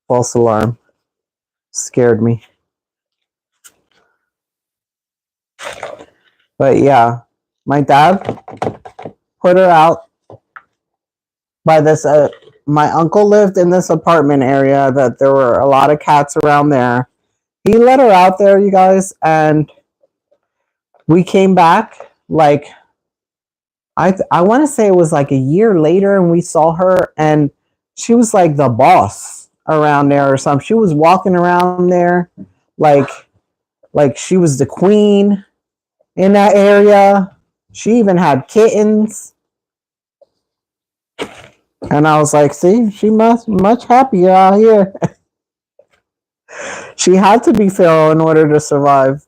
S1: False alarm. Scared me. But yeah, my dad put her out by this. My uncle lived in this apartment area that there were a lot of cats around there. He let her out there, you guys, and we came back like I want to say it was like a year later, and we saw her, and she was like the boss around there or something. She was walking around there like she was the queen in that area. She even had kittens. And I was like, see, she must much happier out here. She had to be feral in order to survive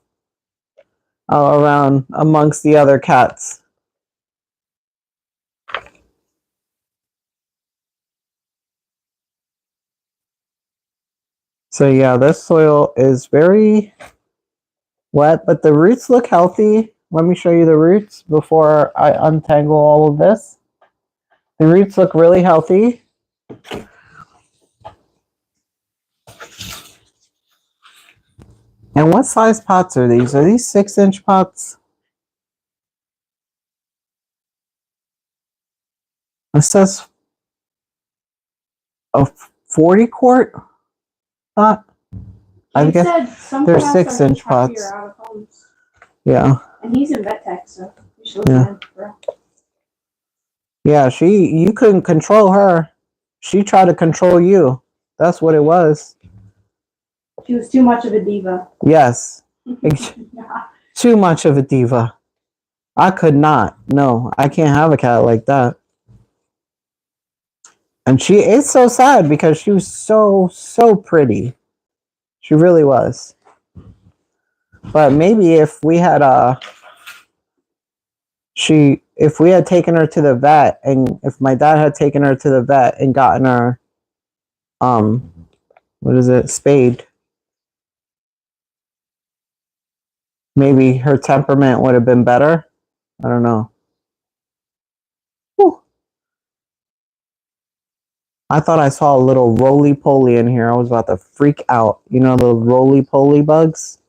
S1: around amongst the other cats. So yeah, this soil is very wet, but the roots look healthy. Let me show you the roots before I untangle all of this. The roots look really healthy. And what size pots are these? Are these 6-inch pots? It says a 40 quart pot. I guess they're 6-inch pots. Yeah.
S2: And he's in vet tech, so you should look at him, bro.
S1: Yeah, you couldn't control her. She tried to control you. That's what it was.
S2: She was too much of a diva.
S1: Yes. Too much of a diva. I could not. No, I can't have a cat like that. And it's so sad because she was so pretty. She really was. But maybe if we had if we had taken her to the vet, and if my dad had taken her to the vet and gotten her spayed, maybe her temperament would have been better. I don't know. Whew. I thought I saw a little roly-poly in here. I was about to freak out. You know the roly-poly bugs?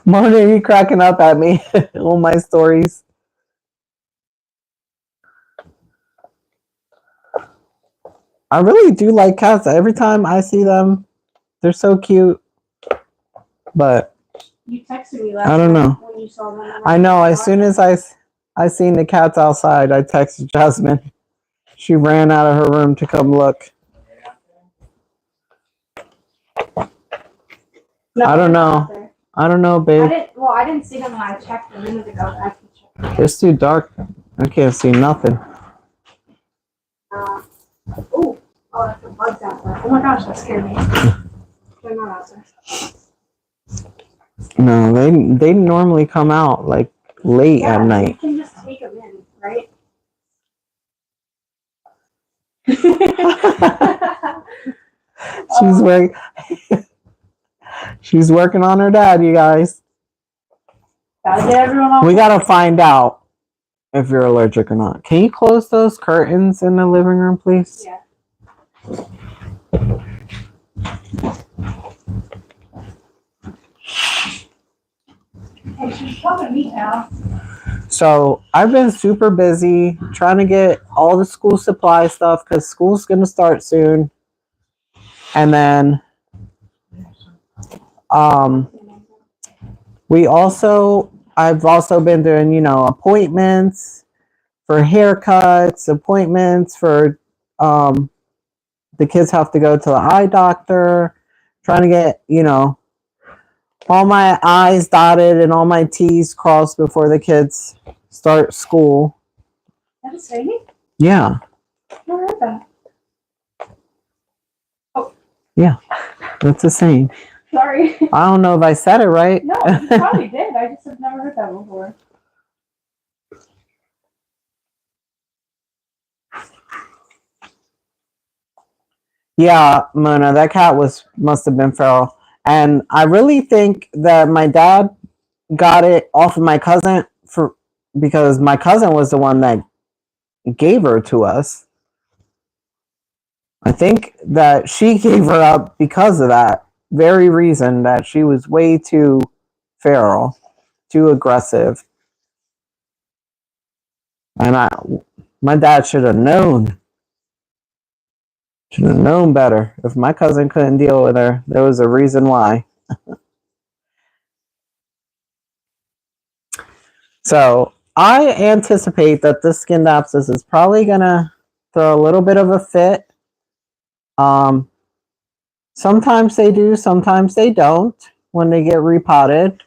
S1: Mona, you cracking up at me on my stories. I really do like cats. Every time I see them, they're so cute. But
S2: you texted me last
S1: I don't know.
S2: When you saw them.
S1: I know. As soon as I seen the cats outside, I texted Jasmine. She ran out of her room to come look. No, I don't know. I don't know, babe.
S2: I didn't see them when I checked a minute ago.
S1: It's too dark. I can't see nothing.
S2: Oh, that's the bugs out there. Oh my gosh, that scared me. They're not out there.
S1: No, they normally come out like late at night.
S2: You can just take them in, right?
S1: She's working on her dad, you guys. We gotta find out if you're allergic or not. Can you close those curtains in the living room, please?
S2: Yeah. Hey, she's helping me now.
S1: So I've been super busy trying to get all the school supply stuff because school's gonna start soon. And then we also I've also been doing, appointments for haircuts, appointments for the kids have to go to the eye doctor, trying to get, all my I's dotted and all my T's crossed before the kids start school.
S2: That is saying?
S1: Yeah.
S2: I heard that. Oh.
S1: Yeah, that's a saying.
S2: Sorry.
S1: I don't know if I said it right.
S2: No, you probably did. I just have never heard that before.
S1: Yeah, Mona, that cat must have been feral. And I really think that my dad got it off of my cousin because my cousin was the one that gave her to us. I think that she gave her up because of that very reason, that she was way too feral, too aggressive. And my dad should have known. Should have known better. If my cousin couldn't deal with her, there was a reason why. So I anticipate that this Scindapsus is probably gonna throw a little bit of a fit. Sometimes they do, sometimes they don't when they get repotted.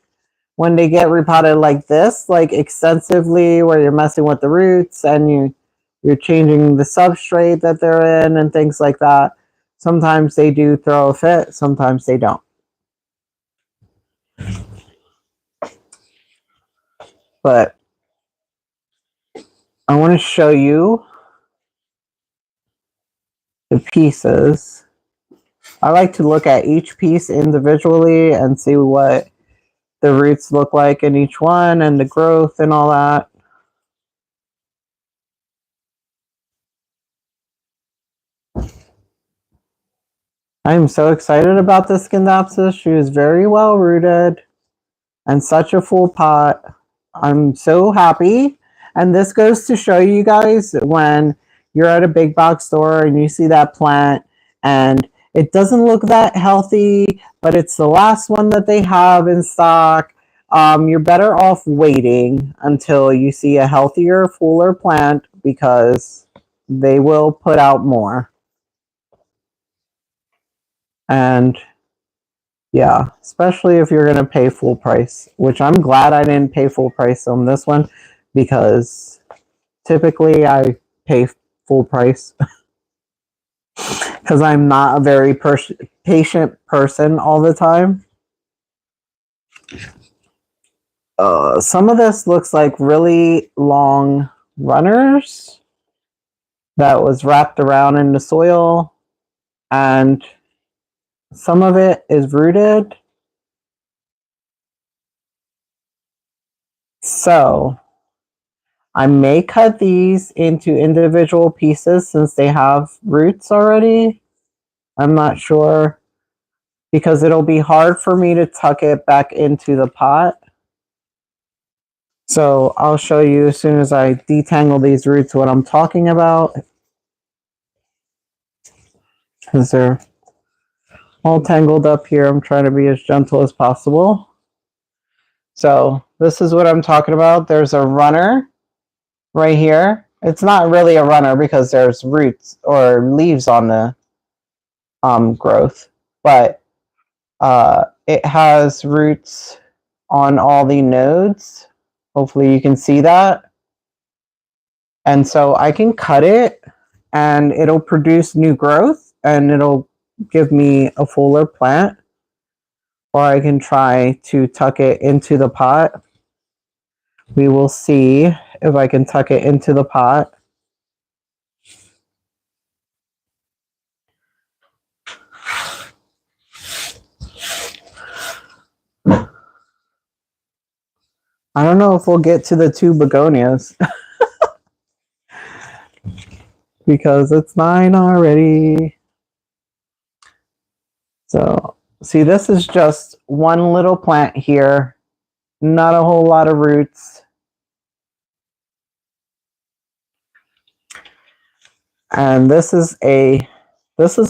S1: When they get repotted like this, like extensively, where you're messing with the roots and you're changing the substrate that they're in and things like that, sometimes they do throw a fit, sometimes they don't. But I want to show you the pieces. I like to look at each piece individually and see what the roots look like in each one and the growth and all that. I'm so excited about this Scindapsus. She was very well rooted and such a full pot. I'm so happy. And this goes to show you guys when you're at a big box store and you see that plant and it doesn't look that healthy, but it's the last one that they have in stock. You're better off waiting until you see a healthier, fuller plant because they will put out more. And yeah, especially if you're going to pay full price, which I'm glad I didn't pay full price on this one because typically I pay full price because I'm not a very patient person all the time. Some of this looks like really long runners that was wrapped around in the soil, and some of it is rooted. So I may cut these into individual pieces since they have roots already. I'm not sure because it'll be hard for me to tuck it back into the pot. So I'll show you as soon as I detangle these roots what I'm talking about. Because they're all tangled up here. I'm trying to be as gentle as possible. So this is what I'm talking about. There's a runner right here. It's not really a runner because there's roots or leaves on the growth, but it has roots on all the nodes. Hopefully you can see that. And so I can cut it and it'll produce new growth and it'll give me a fuller plant. Or I can try to tuck it into the pot. We will see if I can tuck it into the pot. I don't know if we'll get to the 2 begonias because it's 9 already. So see, this is just one little plant here, not a whole lot of roots. And this is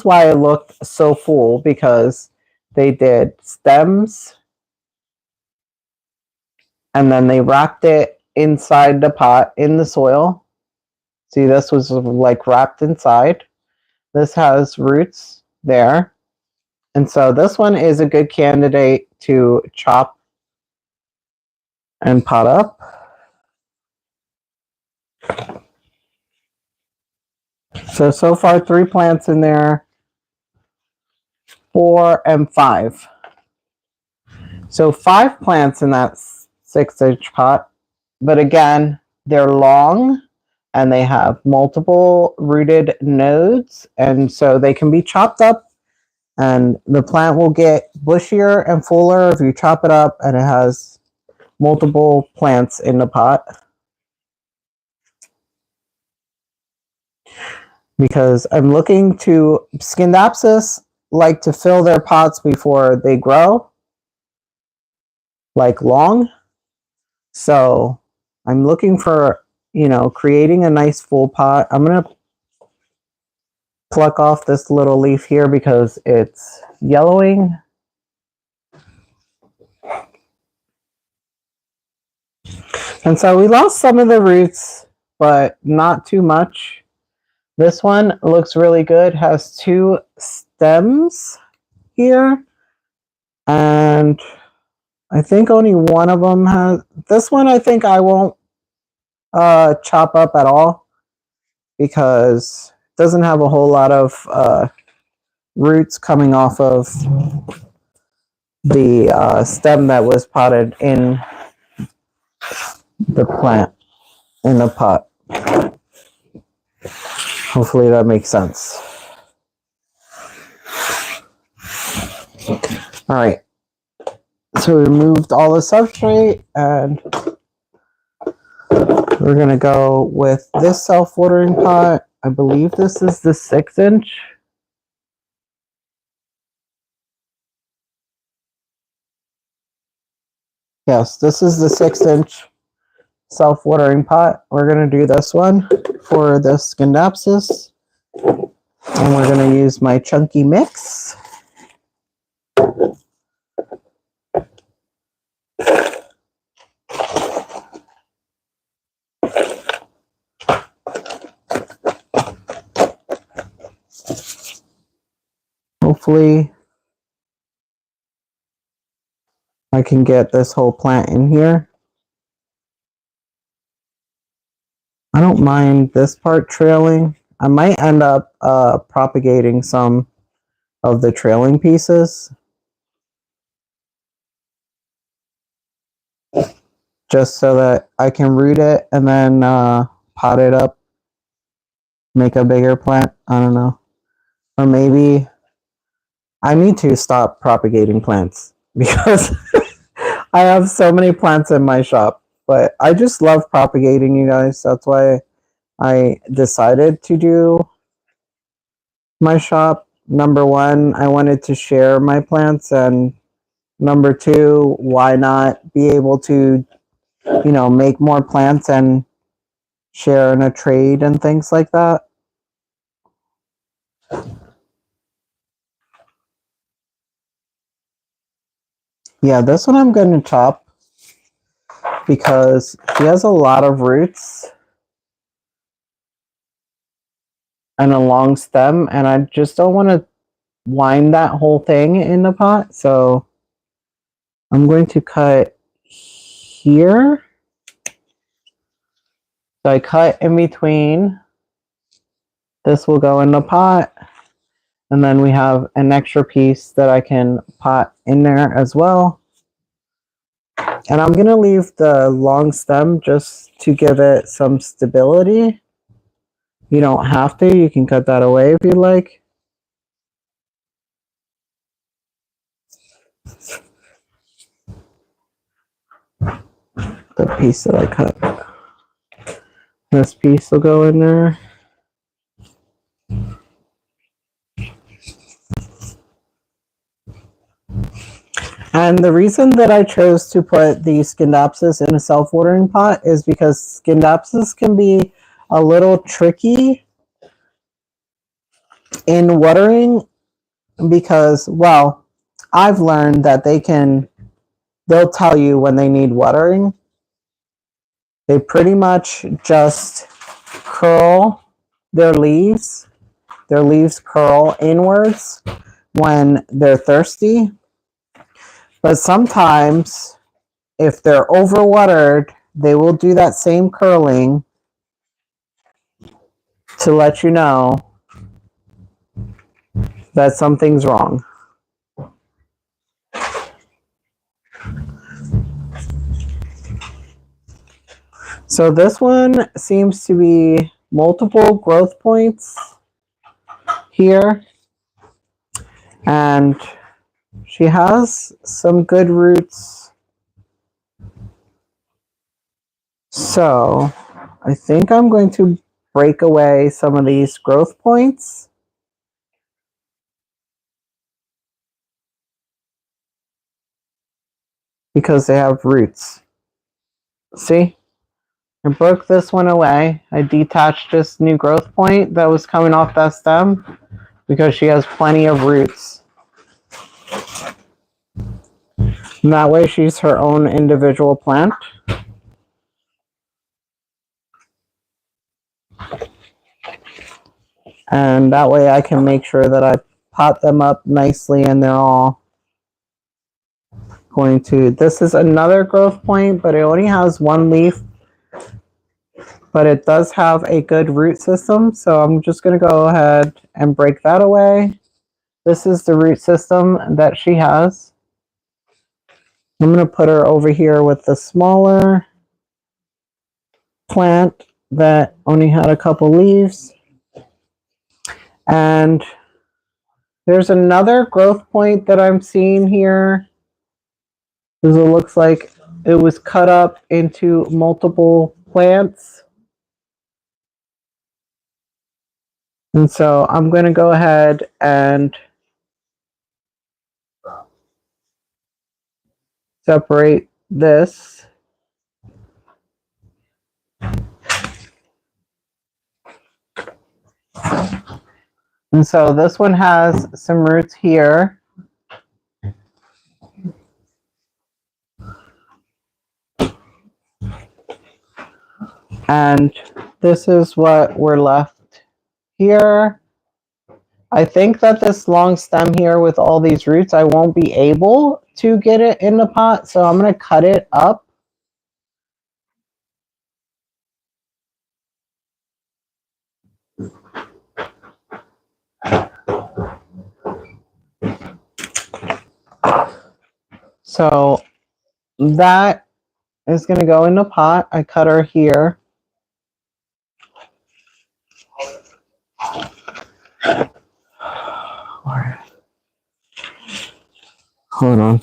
S1: why it looked so full, because they did stems And then they wrapped it inside the pot in the soil. See, this was like wrapped inside. This has roots there. And so this one is a good candidate to chop and pot up. So far 3 plants in there, 4 and 5. So 5 plants in that 6-inch pot. But again, they're long and they have multiple rooted nodes. And so they can be chopped up and the plant will get bushier and fuller if you chop it up and it has multiple plants in the pot. Because I'm looking to Scindapsus like to fill their pots before they grow, like long. So I'm looking for, creating a nice full pot. I'm going to pluck off this little leaf here because it's yellowing. And so we lost some of the roots, but not too much. This one looks really good, has 2 stems here. And I think only one of them has, this one I think I won't chop up at all because it doesn't have a whole lot of roots coming off of the stem that was potted in the plant, in the pot. Hopefully that makes sense. All right. So we removed all the substrate and we're going to go with this self-watering pot. I believe this is the 6-inch. Yes, this is the 6-inch self-watering pot. We're going to do this one for the Scindapsus. And we're going to use my chunky mix. Hopefully I can get this whole plant in here. I don't mind this part trailing. I might end up propagating some of the trailing pieces. Just so that I can root it and then pot it up. Make a bigger plant. I don't know. Or maybe I need to stop propagating plants because I have so many plants in my shop. But I just love propagating, you guys. That's why I decided to do my shop. Number 1, I wanted to share my plants. And number 2, why not be able to, make more plants and share in a trade and things like that. Yeah, this one I'm going to chop because he has a lot of roots and a long stem, and I just don't want to wind that whole thing in the pot. So I'm going to cut here. So I cut in between. This will go in the pot. And then we have an extra piece that I can pot in there as well. And I'm going to leave the long stem just to give it some stability. You don't have to. You can cut that away if you like. The piece that I cut. This piece will go in there. And the reason that I chose to put the Scindapsus in a self-watering pot is because Scindapsus can be a little tricky in watering because, well, I've learned that they'll tell you when they need watering. They pretty much just curl their leaves. Their leaves curl inwards when they're thirsty. But sometimes, if they're overwatered, they will do that same curling to let you know that something's wrong. So this one seems to be multiple growth points here. And she has some good roots. So I think I'm going to break away some of these growth points. Because they have roots. See? I broke this one away. I detached this new growth point that was coming off that stem because she has plenty of roots. And that way she's her own individual plant. And that way I can make sure that I pot them up nicely and they're all going to... This is another growth point, but it only has one leaf. But it does have a good root system, so I'm just going to go ahead and break that away. This is the root system that she has. I'm going to put her over here with the smaller plant that only had a couple leaves. And there's another growth point that I'm seeing here. Because it looks like it was cut up into multiple plants. And so I'm going to go ahead and separate this. And so this one has some roots here. And this is what we're left here. I think that this long stem here with all these roots, I won't be able to get it in the pot. So I'm going to cut it up. So that is going to go in the pot. I cut her here. Hold on.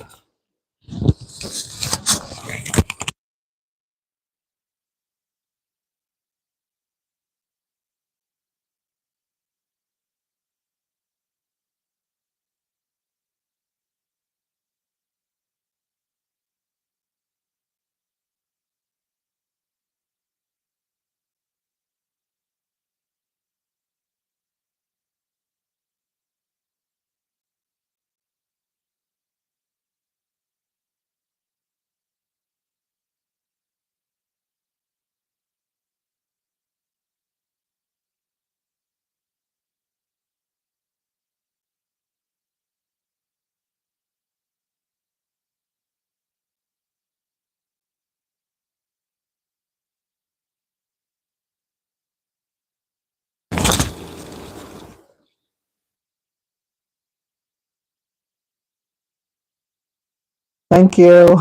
S1: Thank you.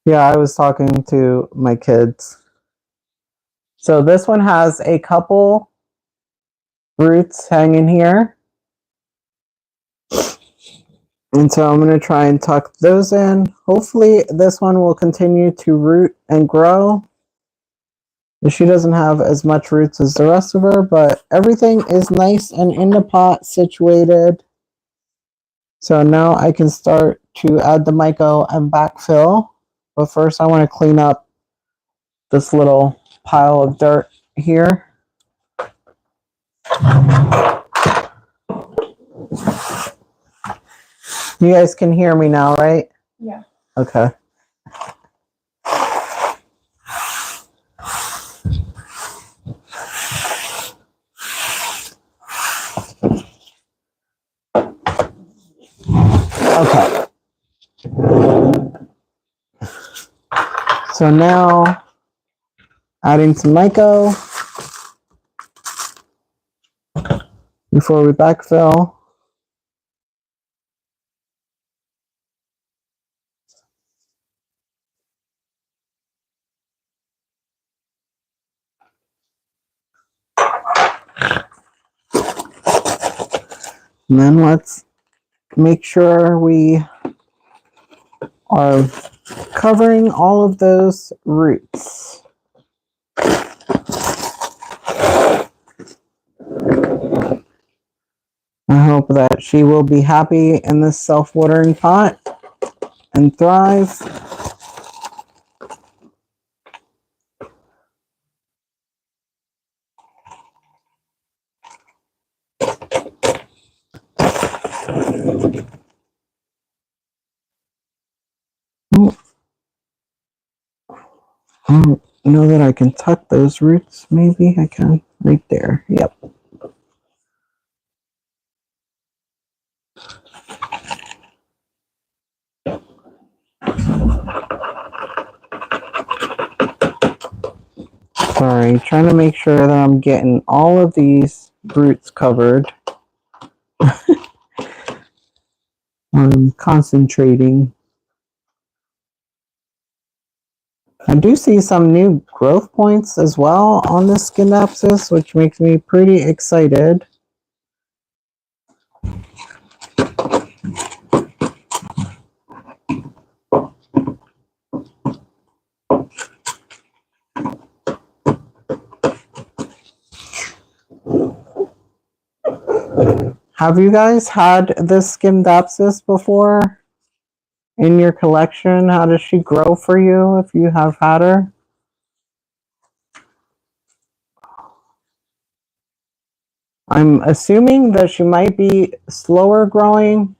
S1: Yeah, I was talking to my kids. So this one has a couple roots hanging here. And so I'm going to try and tuck those in. Hopefully this one will continue to root and grow. She doesn't have as much roots as the rest of her, but everything is nice and in the pot situated. So now I can start to add the myco and backfill. But first I want to clean up this little pile of dirt here. You guys can hear me now, right?
S2: Yeah.
S1: Okay. Okay. So now adding some Myco before we backfill. And then let's make sure we are covering all of those roots. I hope that she will be happy in this self-watering pot and thrive. I don't know that I can tuck those roots. Maybe I can. Right there. Yep. Sorry, trying to make sure that I'm getting all of these roots covered. I'm concentrating. I do see some new growth points as well on this Scindapsus, which makes me pretty excited. Have you guys had this Scindapsus before in your collection? How does she grow for you if you have had her? I'm assuming that she might be slower growing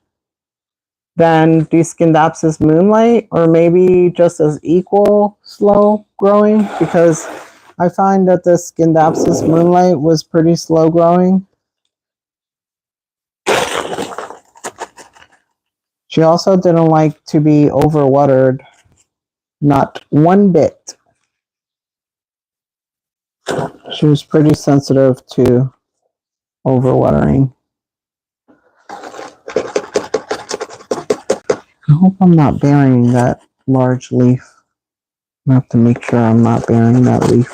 S1: than the Scindapsus Moonlight, or maybe just as equal slow growing, because I find that the Scindapsus Moonlight was pretty slow growing. She also didn't like to be overwatered, not one bit. She was pretty sensitive to overwatering. I hope I'm not burying that large leaf. I have to make sure I'm not burying that leaf.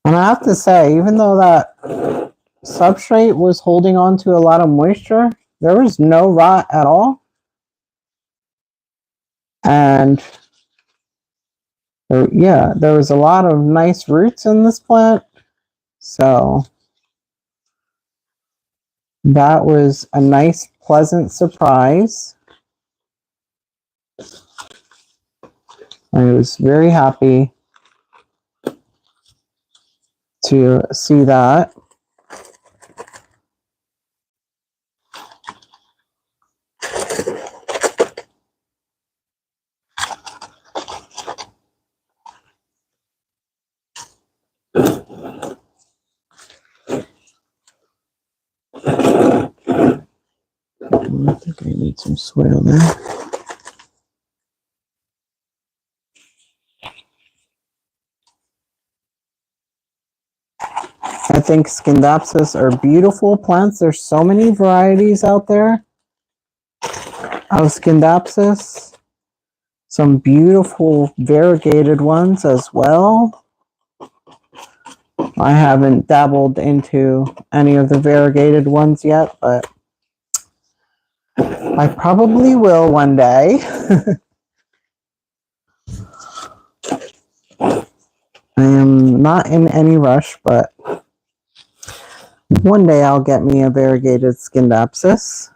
S1: And I have to say, even though that substrate was holding on to a lot of moisture, there was no rot at all. And there was a lot of nice roots in this plant. So that was a nice, pleasant surprise. I was very happy to see that. I think I need some soil there. I think Scindapsus are beautiful plants. There's so many varieties out there of Scindapsus. Some beautiful variegated ones as well. I haven't dabbled into any of the variegated ones yet, but I probably will one day. I am not in any rush, but one day I'll get me a variegated Scindapsus.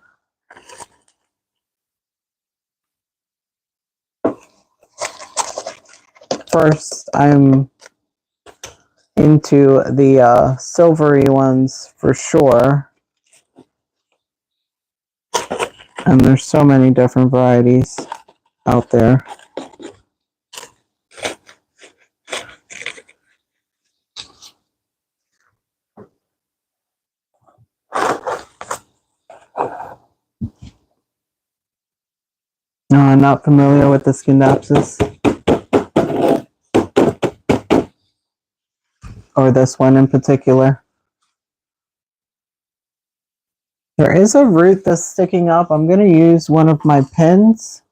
S1: First, I'm into the silvery ones for sure. And there's so many different varieties out there. No, I'm not familiar with the Scindapsus. Or this one in particular. There is a root that's sticking up. I'm going to use one of my pins.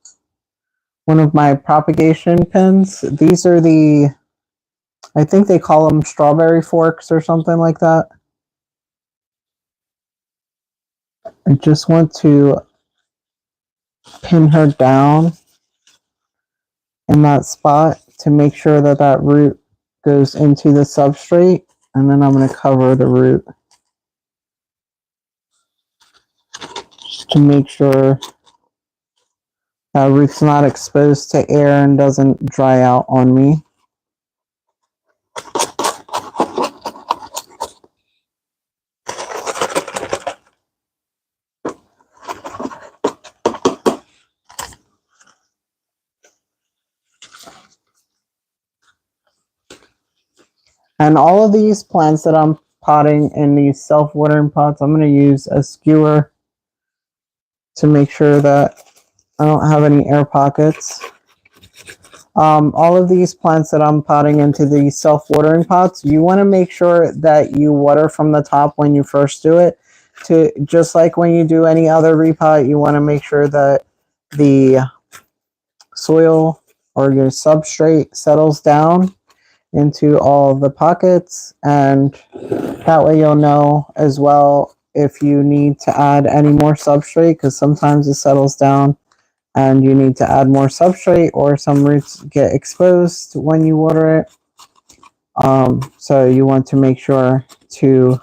S1: One of my propagation pins. These are the, I think they call them strawberry forks or something like that. I just want to pin her down in that spot to make sure that that root goes into the substrate, and then I'm going to cover the root to make sure that root's not exposed to air and doesn't dry out on me. And all of these plants that I'm potting in these self-watering pots, I'm going to use a skewer to make sure that I don't have any air pockets. All of these plants that I'm potting into these self-watering pots, you want to make sure that you water from the top when you first do it. Just like when you do any other repot, you want to make sure that the soil or your substrate settles down into all the pockets, and that way you'll know as well if you need to add any more substrate, because sometimes it settles down and you need to add more substrate, or some roots get exposed when you water it. So you want to make sure to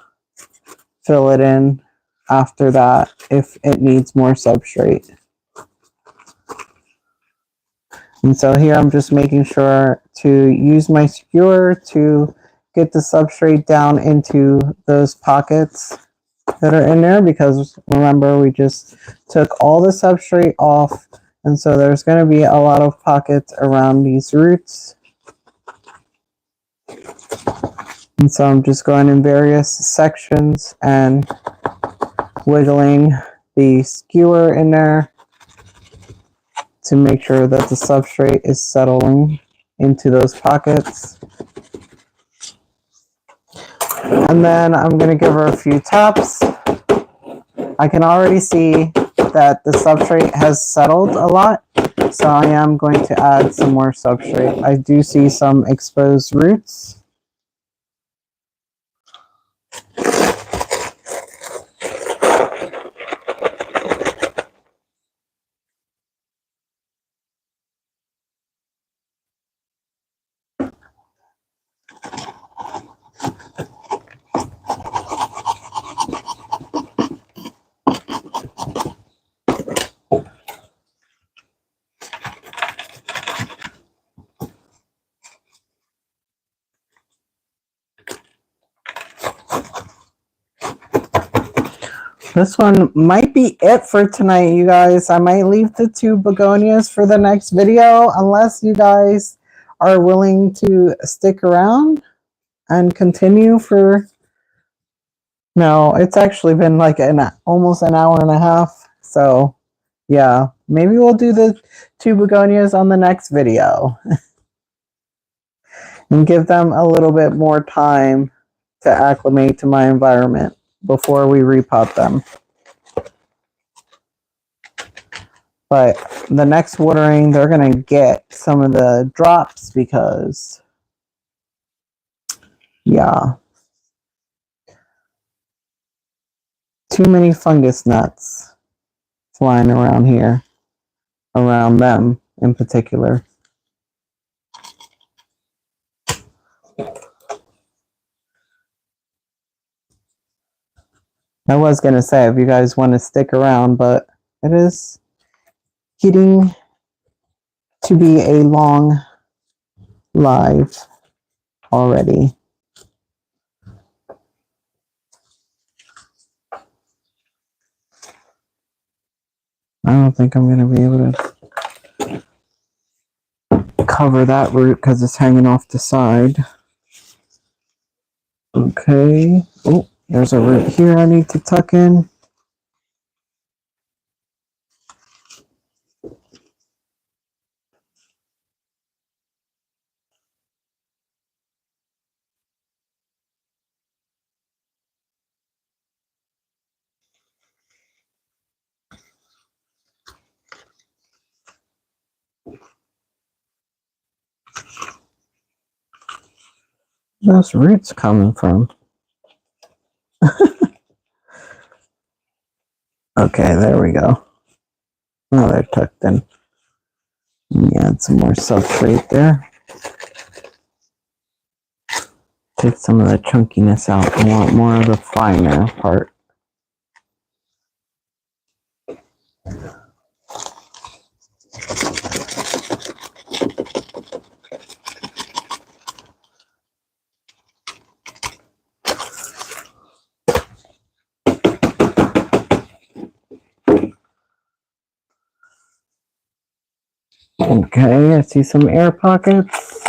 S1: fill it in after that if it needs more substrate. And so here I'm just making sure to use my skewer to get the substrate down into those pockets that are in there, because remember we just took all the substrate off, and so there's going to be a lot of pockets around these roots. And so I'm just going in various sections and wiggling the skewer in there to make sure that the substrate is settling into those pockets. And then I'm going to give her a few taps. I can already see that the substrate has settled a lot, so I am going to add some more substrate. I do see some exposed roots. This one might be it for tonight, you guys. I might leave the 2 begonias for the next video, unless you guys are willing to stick around and continue for... No, it's actually been like almost an hour and a half. So yeah, maybe we'll do the 2 begonias on the next video and give them a little bit more time to acclimate to my environment before we repot them. But the next watering, they're going to get some of the drops because, yeah, too many fungus gnats flying around here, around them in particular. I was going to say if you guys want to stick around, but it is getting to be a long live already. I don't think I'm going to be able to cover that root because it's hanging off the side. Okay. Oh, there's a root here I need to tuck in. Those roots coming from? Okay, there we go. Oh, they're tucked in. Let me add some more substrate there. Take some of the chunkiness out. I want more of the finer part. Okay, I see some air pockets.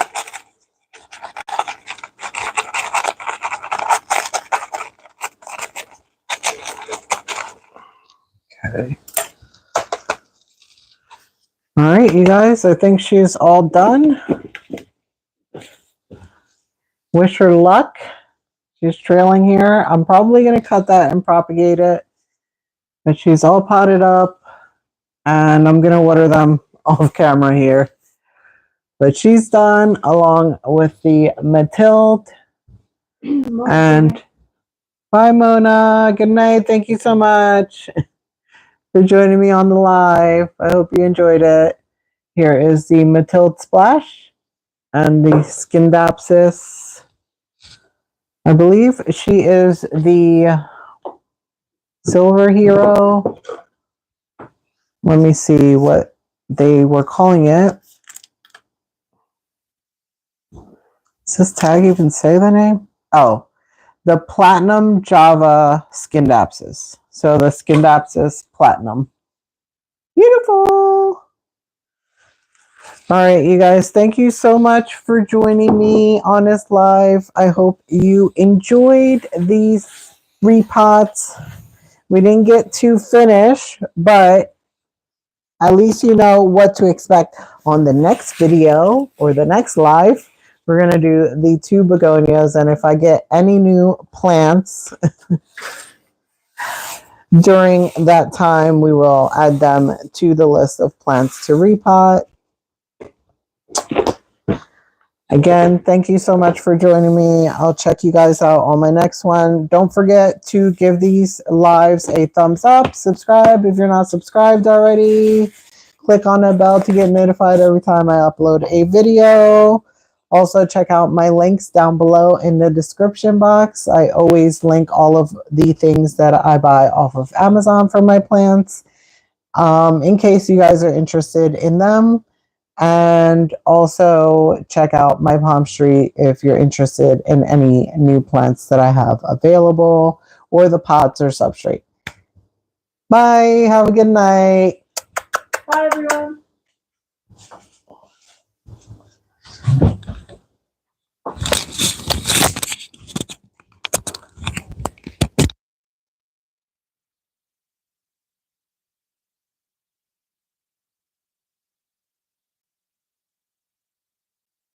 S1: Okay. All right, you guys, I think she's all done. Wish her luck. She's trailing here. I'm probably going to cut that and propagate it. But she's all potted up. And I'm going to water them off camera here. But she's done along with the Mathilde. And bye, Mona. Good night. Thank you so much for joining me on the live. I hope you enjoyed it. Here is the Mathilde Splash and the Scindapsus. I believe she is the Silver Hero. Let me see what they were calling it. Does this tag even say the name? Oh, the Platinum Java Scindapsus. So the Scindapsus Platinum. Beautiful. All right, you guys, thank you so much for joining me on this live. I hope you enjoyed these 3 pots. We didn't get to finish, but at least you know what to expect on the next video or the next live. We're going to do the 2 begonias, and if I get any new plants during that time, we will add them to the list of plants to repot. Again, thank you so much for joining me. I'll check you guys out on my next one. Don't forget to give these lives a thumbs up. Subscribe if you're not subscribed already. Click on the bell to get notified every time I upload a video. Also, check out my links down below in the description box. I always link all of the things that I buy off of Amazon for my plants, in case you guys are interested in them. And also check out my PalmStreet if you're interested in any new plants that I have available or the pots or substrate. Bye. Have a good night.